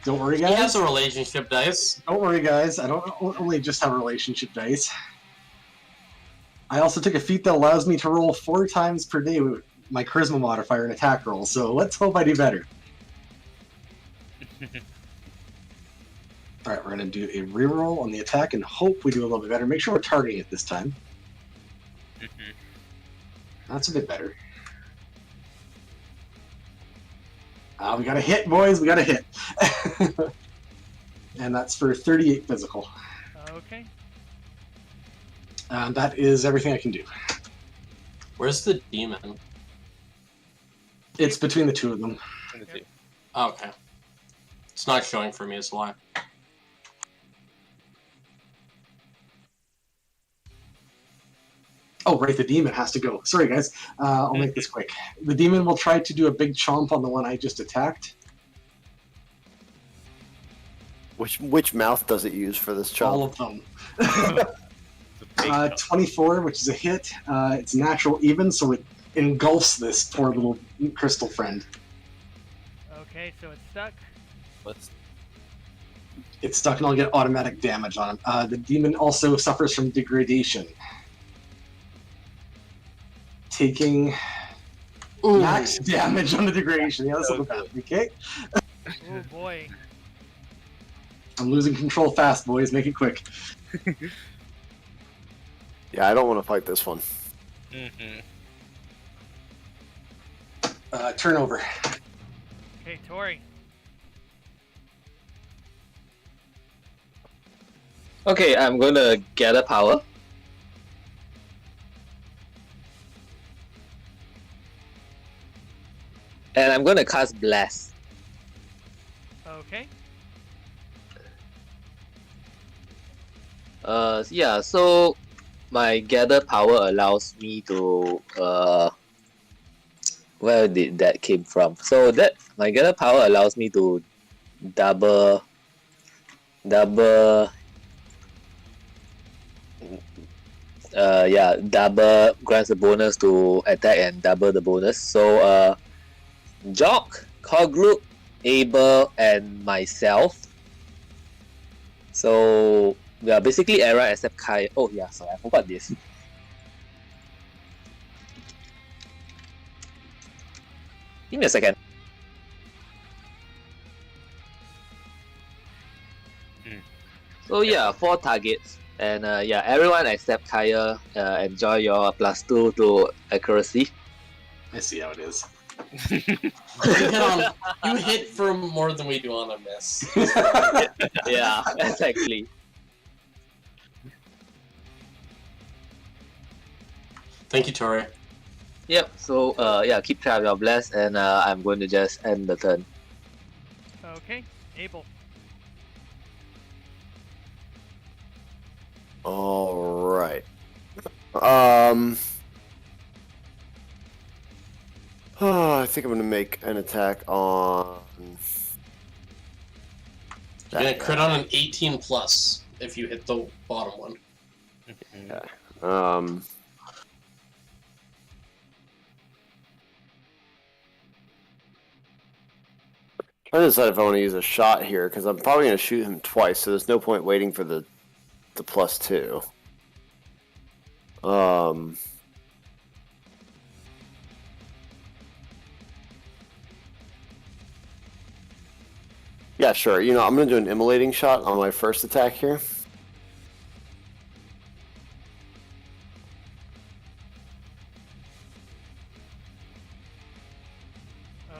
Don't worry, He guys. has a relationship dice. Don't worry, guys. I don't only just have relationship dice. I also took a feat that allows me to roll 4 times per day with my charisma modifier and attack roll. So let's hope I do better. All right, we're gonna do a reroll on the attack and hope we do a little bit better. Make sure we're targeting it this time. That's a bit better. We got a hit, boys. We got a hit. And that's for 38 physical. Okay. That is everything I can do. Where's the demon? It's between the two of them. Okay. It's not showing for me as why. Oh, right, the demon has to go. Sorry, guys. I'll make this quick. The demon will try to do a big chomp on the one I just attacked. Which mouth does it use for this All chomp? of them. The big jump. 24, which is a hit. It's natural even, so it engulfs this poor little crystal friend. Okay, so it's stuck. What's It's stuck and I'll get automatic damage on him. The demon also suffers from degradation. Taking max damage on the degradation. Yeah, that's a little bad. Okay? Oh boy. I'm losing control fast, boys. Make it quick. Yeah, I don't want to fight this one. Turnover. Okay, Tori. Okay, I'm gonna gather power. And I'm gonna cast Blast. Okay. Yeah, so my gather power allows me to where did that came from? So that my gather power allows me to double grants a bonus to attack and double the bonus. So Jock, Coglook, Abel, and myself. So yeah, basically everyone except Kai. Oh yeah, sorry, I forgot this. Give me a second. So yeah, 4 targets. And yeah, everyone except Kaya enjoy your +2 to accuracy. I see how it is. You hit for more than we do on a miss. Yeah, exactly. Thank you, Tori. Yep, so yeah, keep track of your bless and I'm going to just end the turn. Okay. Abel. All Oh, I think I'm gonna make an attack on. You're gonna crit on an 18 plus if you hit the bottom one. Yeah. Trying to decide if I want to use a shot here because I'm probably gonna shoot him twice, so there's no point waiting for the +2. Yeah, sure. You know, I'm gonna do an immolating shot on my first attack here.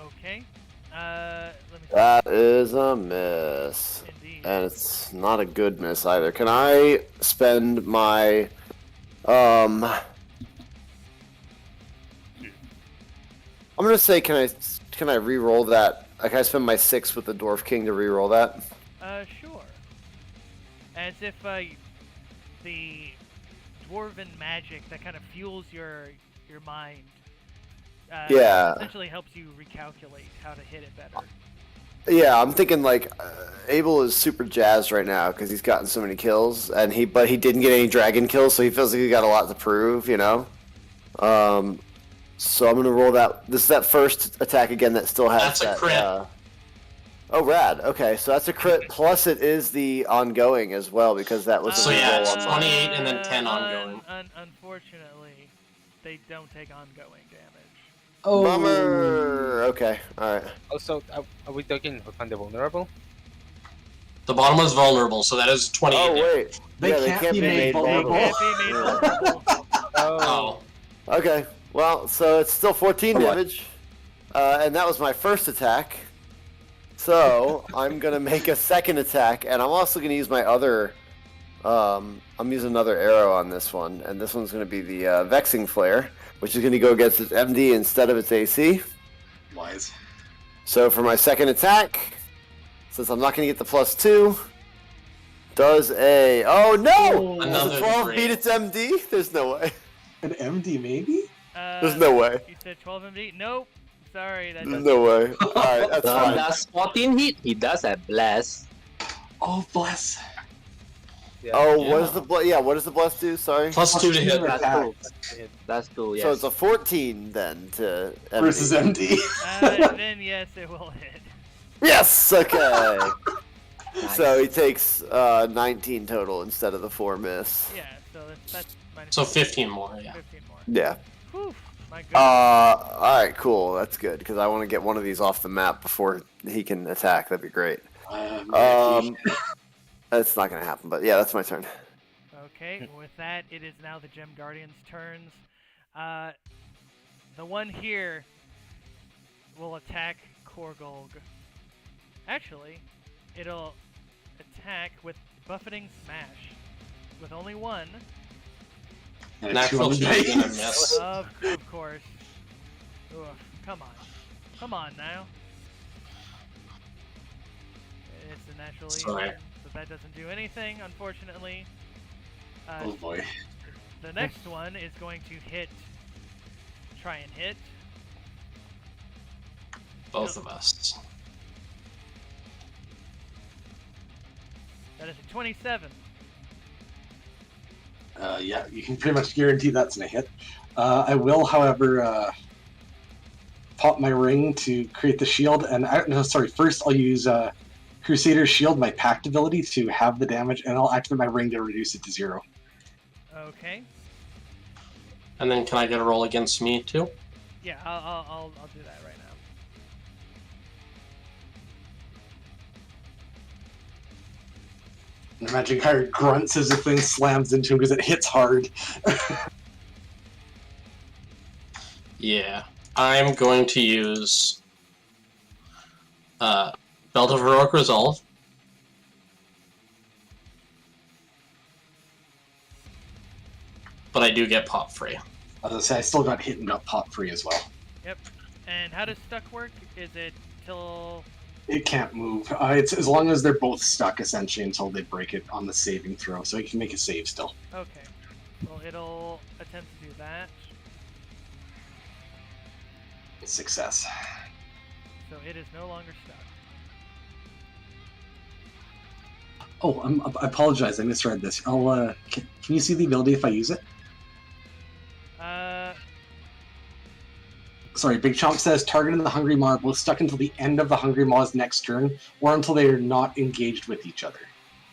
Okay. Let me see. That is a miss. Indeed. And it's not a good miss either. Can I spend my I'm gonna say can I re-roll that? Can I spend my 6 with the Dwarf King to re-roll that? Sure. As if the dwarven magic that kind of fuels your mind. Yeah. Essentially helps you recalculate how to hit it better. Yeah, I'm thinking like Abel is super jazzed right now because he's gotten so many kills, but he didn't get any dragon kills, so he feels like he got a lot to prove, you know. So I'm gonna roll that. This is that first attack again that still has That's a crit. Oh, rad. Okay, so that's a crit. Plus, it is the ongoing as well because that was. So a yeah, roll it's on mine. 28 and then 10 ongoing. Unfortunately, they don't take ongoing damage. Oh, Bummer. Okay. All right. Also, are we talking about the vulnerable? The bottom one's vulnerable, so that is 28 Oh damage. wait. They Yeah, can't be made vulnerable. Can't be made vulnerable. Oh. Okay. Well, so it's still 14 Alright. damage, and that was my first attack. So I'm gonna make a second attack, and I'm also gonna use my other. I'm using another arrow on this one, and this one's gonna be the Vexing Flare, which is gonna go against its MD instead of its AC. Wise. So for my second attack, since I'm not gonna get the +2, does a oh no! Does Another a 12 three. beat its MD? There's no way. An MD maybe? There's no way. You said 12 MD? Nope. Sorry, that There's doesn't. no way. Alright, that's fine. Does 14 hit? He does a blast. Oh, bless. Yeah. Oh, Yeah. what is the what does the bless do? Sorry. +2 to hit. That's Attack. two. That's two, yes. So it's a 14 then to MD. Versus MD. Then yes, it will hit. Yes. Okay. Nice. So he takes 19 total instead of the 4 miss. Yeah, so that's minus So 15 more, yeah. 15 more. Yeah. Whew, my goodness. All right, cool. That's good because I want to get one of these off the map before he can attack. That'd be great. It's not gonna happen, but yeah, that's my turn. Okay, with that, it is now the Gem Guardian's turns. The one here will attack Korgulg. Actually, it'll attack with Buffeting Smash. With only one, And a Natural 2 on the shot's gonna dice. miss. of course. Ugh, come on. Come on now. It's a natural Sorry. 18, so that doesn't do anything, unfortunately. Oh boy. The next one is going to try and hit. Both of us. That is a 27. Yeah, you can pretty much guarantee that's gonna hit. I will, however, pop my ring to create the shield, and first I'll use Crusader's Shield, my pact ability, to have the damage, and I'll activate my ring to reduce it to 0. Okay. And then can I get a roll against me too? Yeah, I'll do that right now. And imagine Kyrie grunts as the thing slams into him because it hits hard. Yeah. I'm going to use Belt of Heroic Resolve. But I do get pop free. As I say, I still got hit and got pop free as well. Yep. And how does stuck work? Is it till... It can't move. It's as long as they're both stuck, essentially, until they break it on the saving throw. So you can make a save still. Okay. Well, it'll attempt to do that. Success. So it is no longer stuck. Oh, I apologize. I misread this. I'll. Can you see the ability if I use it? Sorry, Big Chomp says targeting the Hungry Maw will stuck until the end of the Hungry Maw's next turn, or until they are not engaged with each other.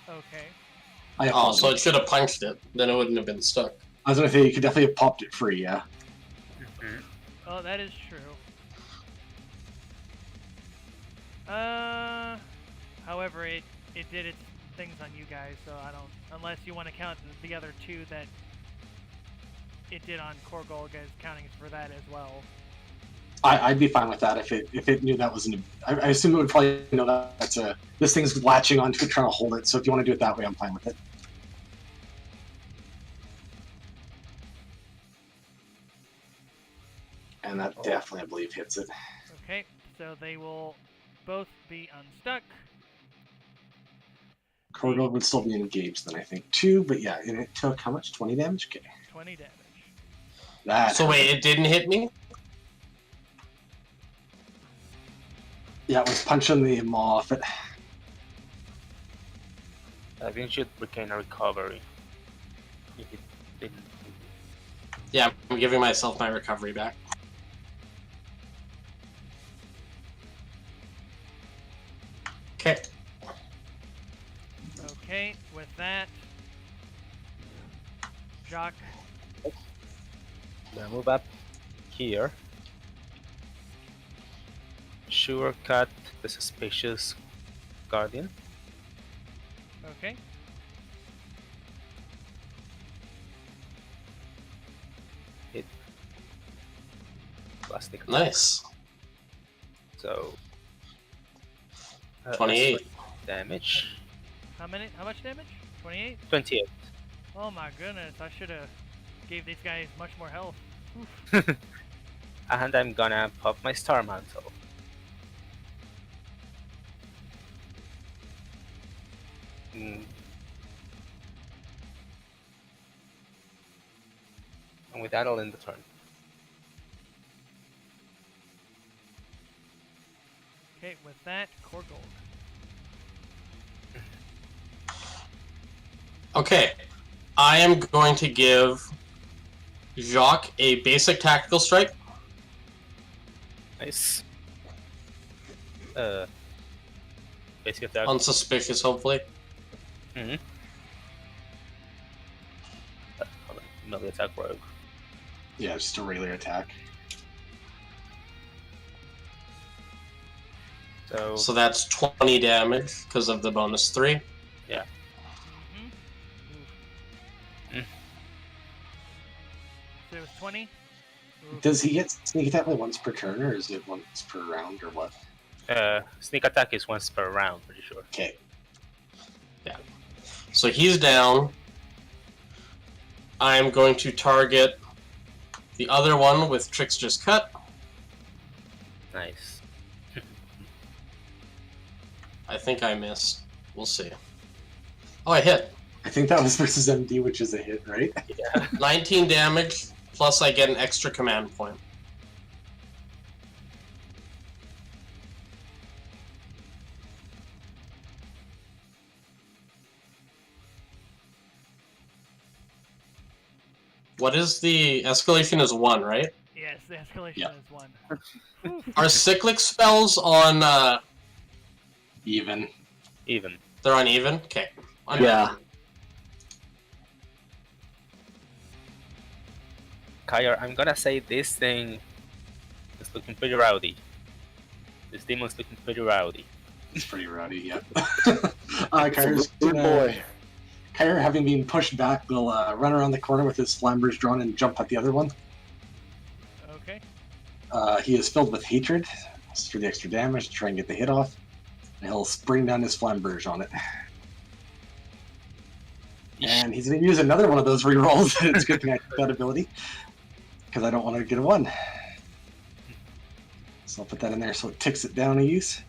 Okay. Oh, so it should have punched it. Then it wouldn't have been stuck. I was gonna say you could definitely have popped it free, yeah. Oh, that is true. However, it did its things on you guys, so I don't. Unless you want to count the other two that it did on Korgolg as counting for that as well. I'd be fine with that if it knew that was an. I assume it would probably know that that's a. This thing's latching onto it, trying to hold it. So if you want to do it that way, I'm fine with it. And that definitely, I believe, hits it. Okay, so they will both be unstuck. Korgolg would still be engaged then, I think, too. But yeah, and it took how much? 20 damage? Okay. 20 damage. That. So wait, it didn't hit me? Yeah, it was punching the maw off it. I think it should regain a recovery. If it didn't. Yeah, I'm giving myself my recovery back. Okay. Okay, with that, Jacques. Then move up here. Sure, cut the suspicious guardian. Okay. Hit. Plastic. Nice. So. 28 damage. How much damage? 28? 28. Oh my goodness, I should have gave these guys much more health. Oof. And I'm gonna pop my Star Mantle. And with that, I'll end the turn. Okay, with that, Korgolg. Okay. I am going to give Jacques a basic tactical strike. Nice. Basic attack. Unsuspicious, hopefully. Mm-hmm. Melee attack rogue. Yeah, just a regular attack. So that's 20 damage because of the bonus 3. Yeah. So it was 20? Oof. Does he get sneak attack like once per turn, or is it once per round, or what? Sneak attack is once per round, pretty sure. Okay. Yeah. So he's down. I'm going to target the other one with Trickster's Cut. Nice. I think I missed. We'll see. Oh, I hit. I think that was versus MD, which is a hit, right? Yeah. 19 damage, plus I get an extra command point. What is the escalation is 1, right? Yes, the escalation Yeah. is 1. Are cyclic spells on Even. Even. they're uneven? Okay. Yeah. Kyer, I'm gonna say this thing is looking pretty rowdy. This demon's looking pretty rowdy. It's pretty rowdy, yeah. It's a Kyra's good boy. Kyra, having been pushed back, will run around the corner with his flammers drawn and jump at the other one. Okay. He is filled with hatred for the extra damage to try and get the hit off. And he'll spring down his flamberge on it. And he's going to use another one of those rerolls. It's a good thing I took that ability. Because I don't want to get a 1. So I'll put that in there so it ticks it down a use.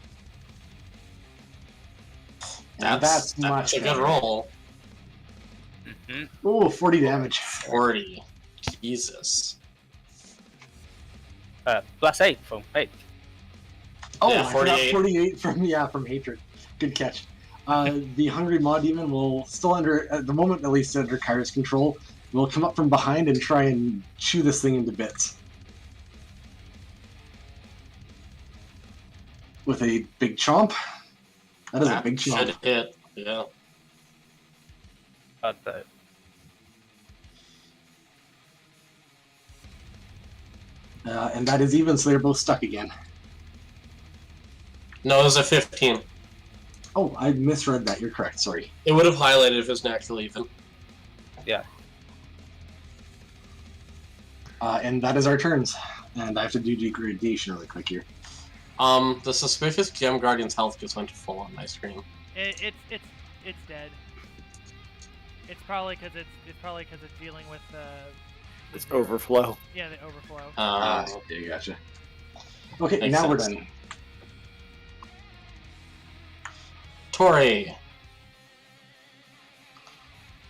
And That's much a good better. roll. Oh, 40 damage. 40. Jesus. +8 from 8. Oh, Yeah, I forgot 48. 48 from Hatred. Good catch. The Hungry Maw Demon will still at the moment at least under Kyra's control, will come up from behind and try and chew this thing into bits. With a big chomp. That is a big chomp. Should hit. Yeah. And that is even, so they're both stuck again. No, it was a 15. Oh, I misread that. You're correct. Sorry. It would have highlighted if it was naturally even. Yeah. And that is our turns. And I have to do degradation really quick here. The suspicious Gem Guardian's health just went to full on my screen. It's dead. It's probably because it's dealing with It's overflow. Yeah, the overflow. Okay, gotcha. Okay, Makes now we're sense. done. Tori.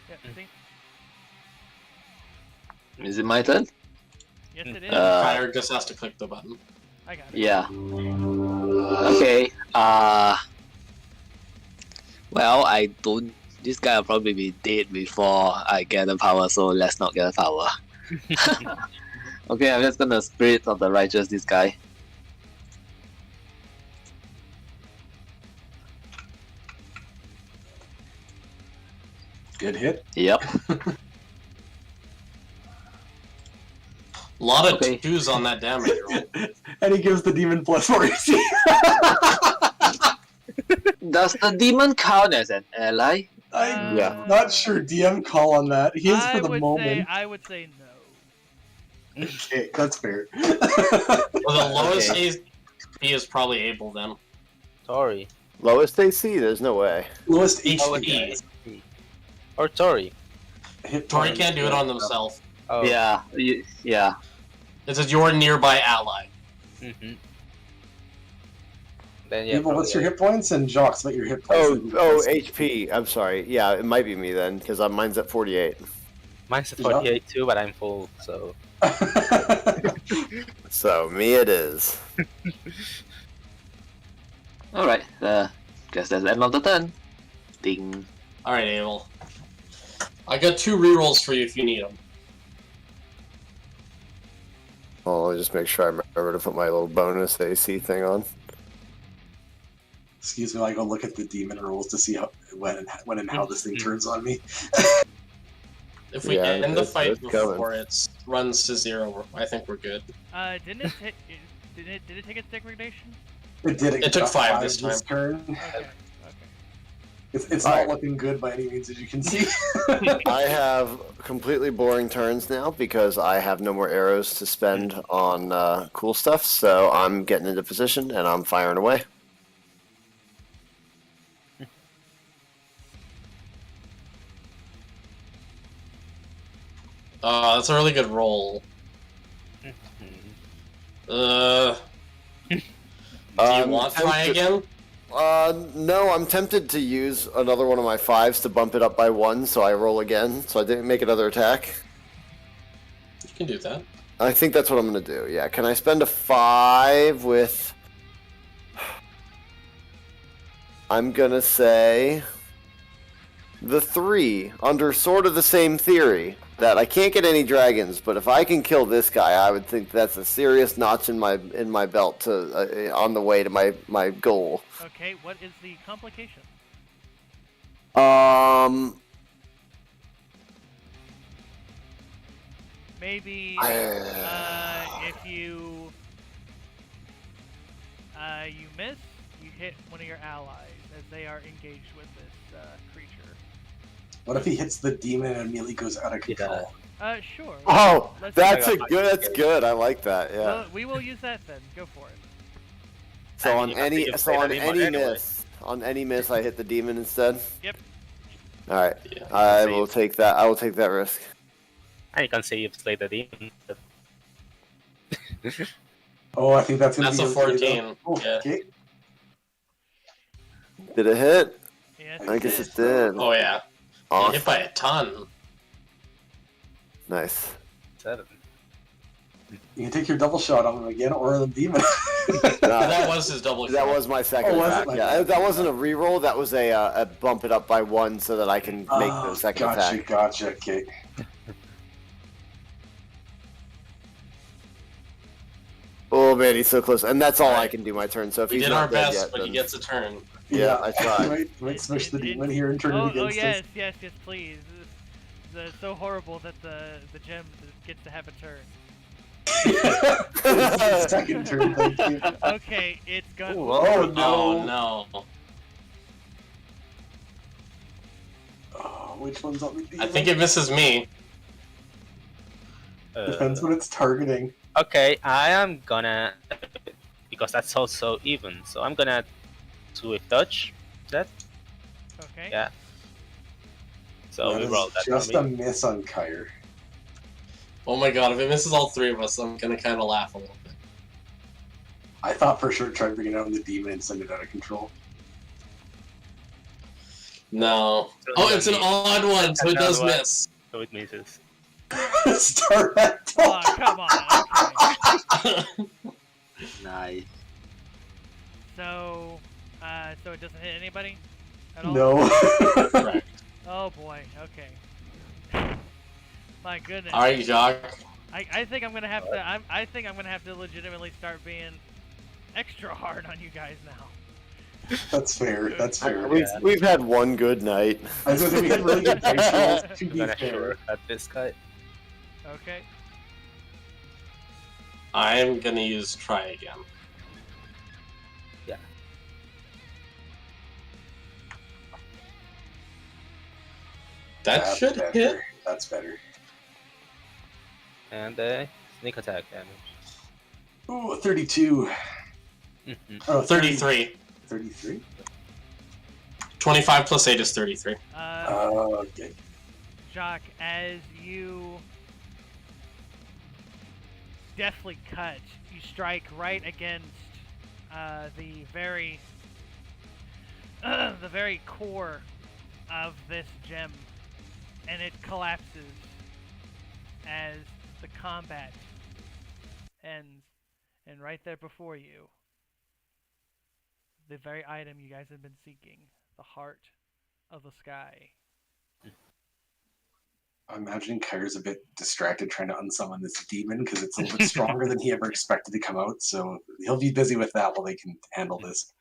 Yeah, see? Is it my turn? Yes, it is. Kyra just has to click the button. I got it. Yeah. Okay. Well, I don't. This guy will probably be dead before I get the power, so let's not get the power. Okay, I'm just gonna Spirit of the Righteous this guy. Good hit. Yep. A lot of Okay. 2s on that damage roll. And he gives the demon +4 AC. Does the demon count as an ally? I'm Yeah. not sure DM call on that. He is for the moment. I would say no. Okay, that's fair. Well, the lowest Okay. AC is probably able then. Tori. Lowest AC? There's no way. Lowest Oh, HP. Or Tori. Hit Tori points. can't do it on themselves. Oh. Yeah. Yeah. It says your nearby ally. Mm-hmm. Then yeah. Abel, what's your probably. hit points? And Jocks, what your hit points? HP. I'm sorry. Yeah, it might be me then, because mine's at 48. Mine's at 48 too, but I'm full, so. So, me it is. Alright. Guess that's the end of the turn. Ding. Alright, Abel. I got 2 rerolls for you if you need them. Well, I'll just make sure I remember to put my little bonus AC thing on. Excuse me, I go look at the demon rolls to see when and how this thing turns on me. If we Yeah, end the it's- fight it's coming. before it runs to 0, I think we're good. Did it take its degradation? It did. It took got 5 this time. turn. Okay. It's Alright. not looking good by any means, as you can see. I have completely boring turns now because I have no more arrows to spend on cool stuff, so I'm getting into position and I'm firing away. That's a really good roll. Do you want try again? No, I'm tempted to use another one of my 5s to bump it up by 1, so I roll again, so I didn't make another attack. You can do that. I think that's what I'm going to do, yeah. Can I spend a 5 with... I'm going to say... the 3, under sort of the same theory, that I can't get any dragons, but if I can kill this guy, I would think that's a serious notch in my belt to on the way to my goal. Okay, what is the complication? Maybe if you miss, you hit one of your allies as they are engaged with this creature. What if he hits the demon and immediately goes out of control? Sure. Oh, Let's- that's good. I like that. Yeah. Well, we will use that then. Go for it. So I on mean, you have to any use so that on anymore any anyway. miss, I hit the demon instead. Yep. All right. Yeah. I will take that. I will take that risk. And you can say you've slayed the demon. Oh, I think that's gonna That's be a okay, 14. though. Oh, Yeah. okay. Did it hit? Yes, I guess it did. Oh yeah. Awesome. Hit by a ton. Nice. 7. You can take your double shot on him again, or the demon. That was his double That shot. was my second Oh, was it? attack. Yeah, that wasn't a reroll. That was a bump it up by 1 so that I can make the second attack. Gotcha. Okay. Oh man, he's so close, and that's all I Alright. can do my turn. So if We he's did not our dead best, yet, but he then- gets a turn. Yeah, I tried. Might smush the demon here and turn it against yes, please. It's so horrible that the gem gets to have a turn. us. Second turn, thank you. Okay, it's gonna. Oh no! Oh no. Oh, which one's on the demon? I think it misses me. Depends what it's targeting. Okay, I am gonna, because that's also even, so I'm gonna do a touch. That? Okay. Yeah. So That we is roll that. just for a me. miss on Kyre. Oh my god, if it misses all 3 of us, I'm gonna kind of laugh a little bit. I thought for sure try to bring it out on the demon and send it out of control. No. Oh, it's an odd one, so it does miss. So it misses. Start at Oh, come on. Okay. Nice. So it doesn't hit anybody at all. No. Correct. Oh boy. Okay. My goodness. Alright, Jacques. I think I'm gonna have to. I think I'm gonna have to legitimately start being extra hard on you guys now. That's fair. That's fair. We've had one good night. I was gonna say we had really good dice rolls. To I'm be gonna fair. sure at this guy. Okay. I'm gonna use try again. Yeah. That That's should better. hit. That's better. And sneak attack damage. Ooh, 32. Oh, 33. 33? 25 plus 8 is 33. Oh, okay. Jacques, as you deftly cut, you strike right against the very core of this gem, and it collapses as the combat ends. And right there before you, the very item you guys have been seeking, the heart of the sky. I'm imagining Kyre's a bit distracted trying to unsummon this demon because it's a little bit stronger than he ever expected to come out, so he'll be busy with that while they can handle this.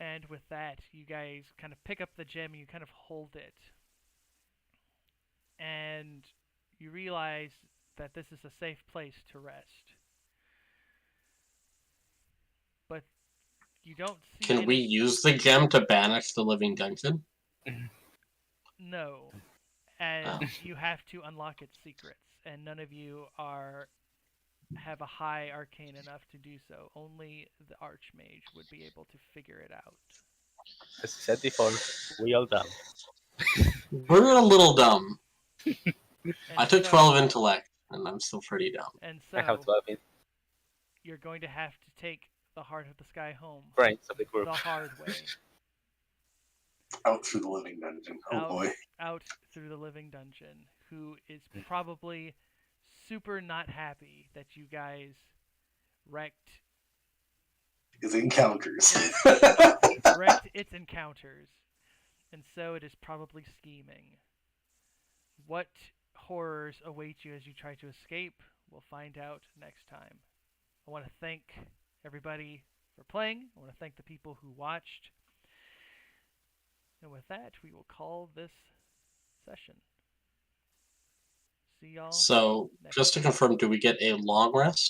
And with that, you guys kind of pick up the gem, you kind of hold it. And you realize that this is a safe place to rest. But you don't see Can we use the gem to banish the living dungeon? No. As Oh. you have to unlock its secrets, and none of you have a high arcane enough to do so. Only the Archmage would be able to figure it out. As I said before, we all dumb. We're a little dumb. And I took so- 12 intellect, and I'm still pretty dumb. And I have so 12 in you're going to have to take the heart of the sky home brains of the group. the hard way, Out through the living dungeon. Oh Out. boy. out through the living dungeon, who is probably super not happy that you guys wrecked His encounters. wrecked its encounters, and so it is probably scheming. What horrors await you as you try to escape? We'll find out next time. I want to thank everybody for playing. I want to thank the people who watched. And with that, we will call this session. See y'all. So, next just to time. confirm, do we get a long rest?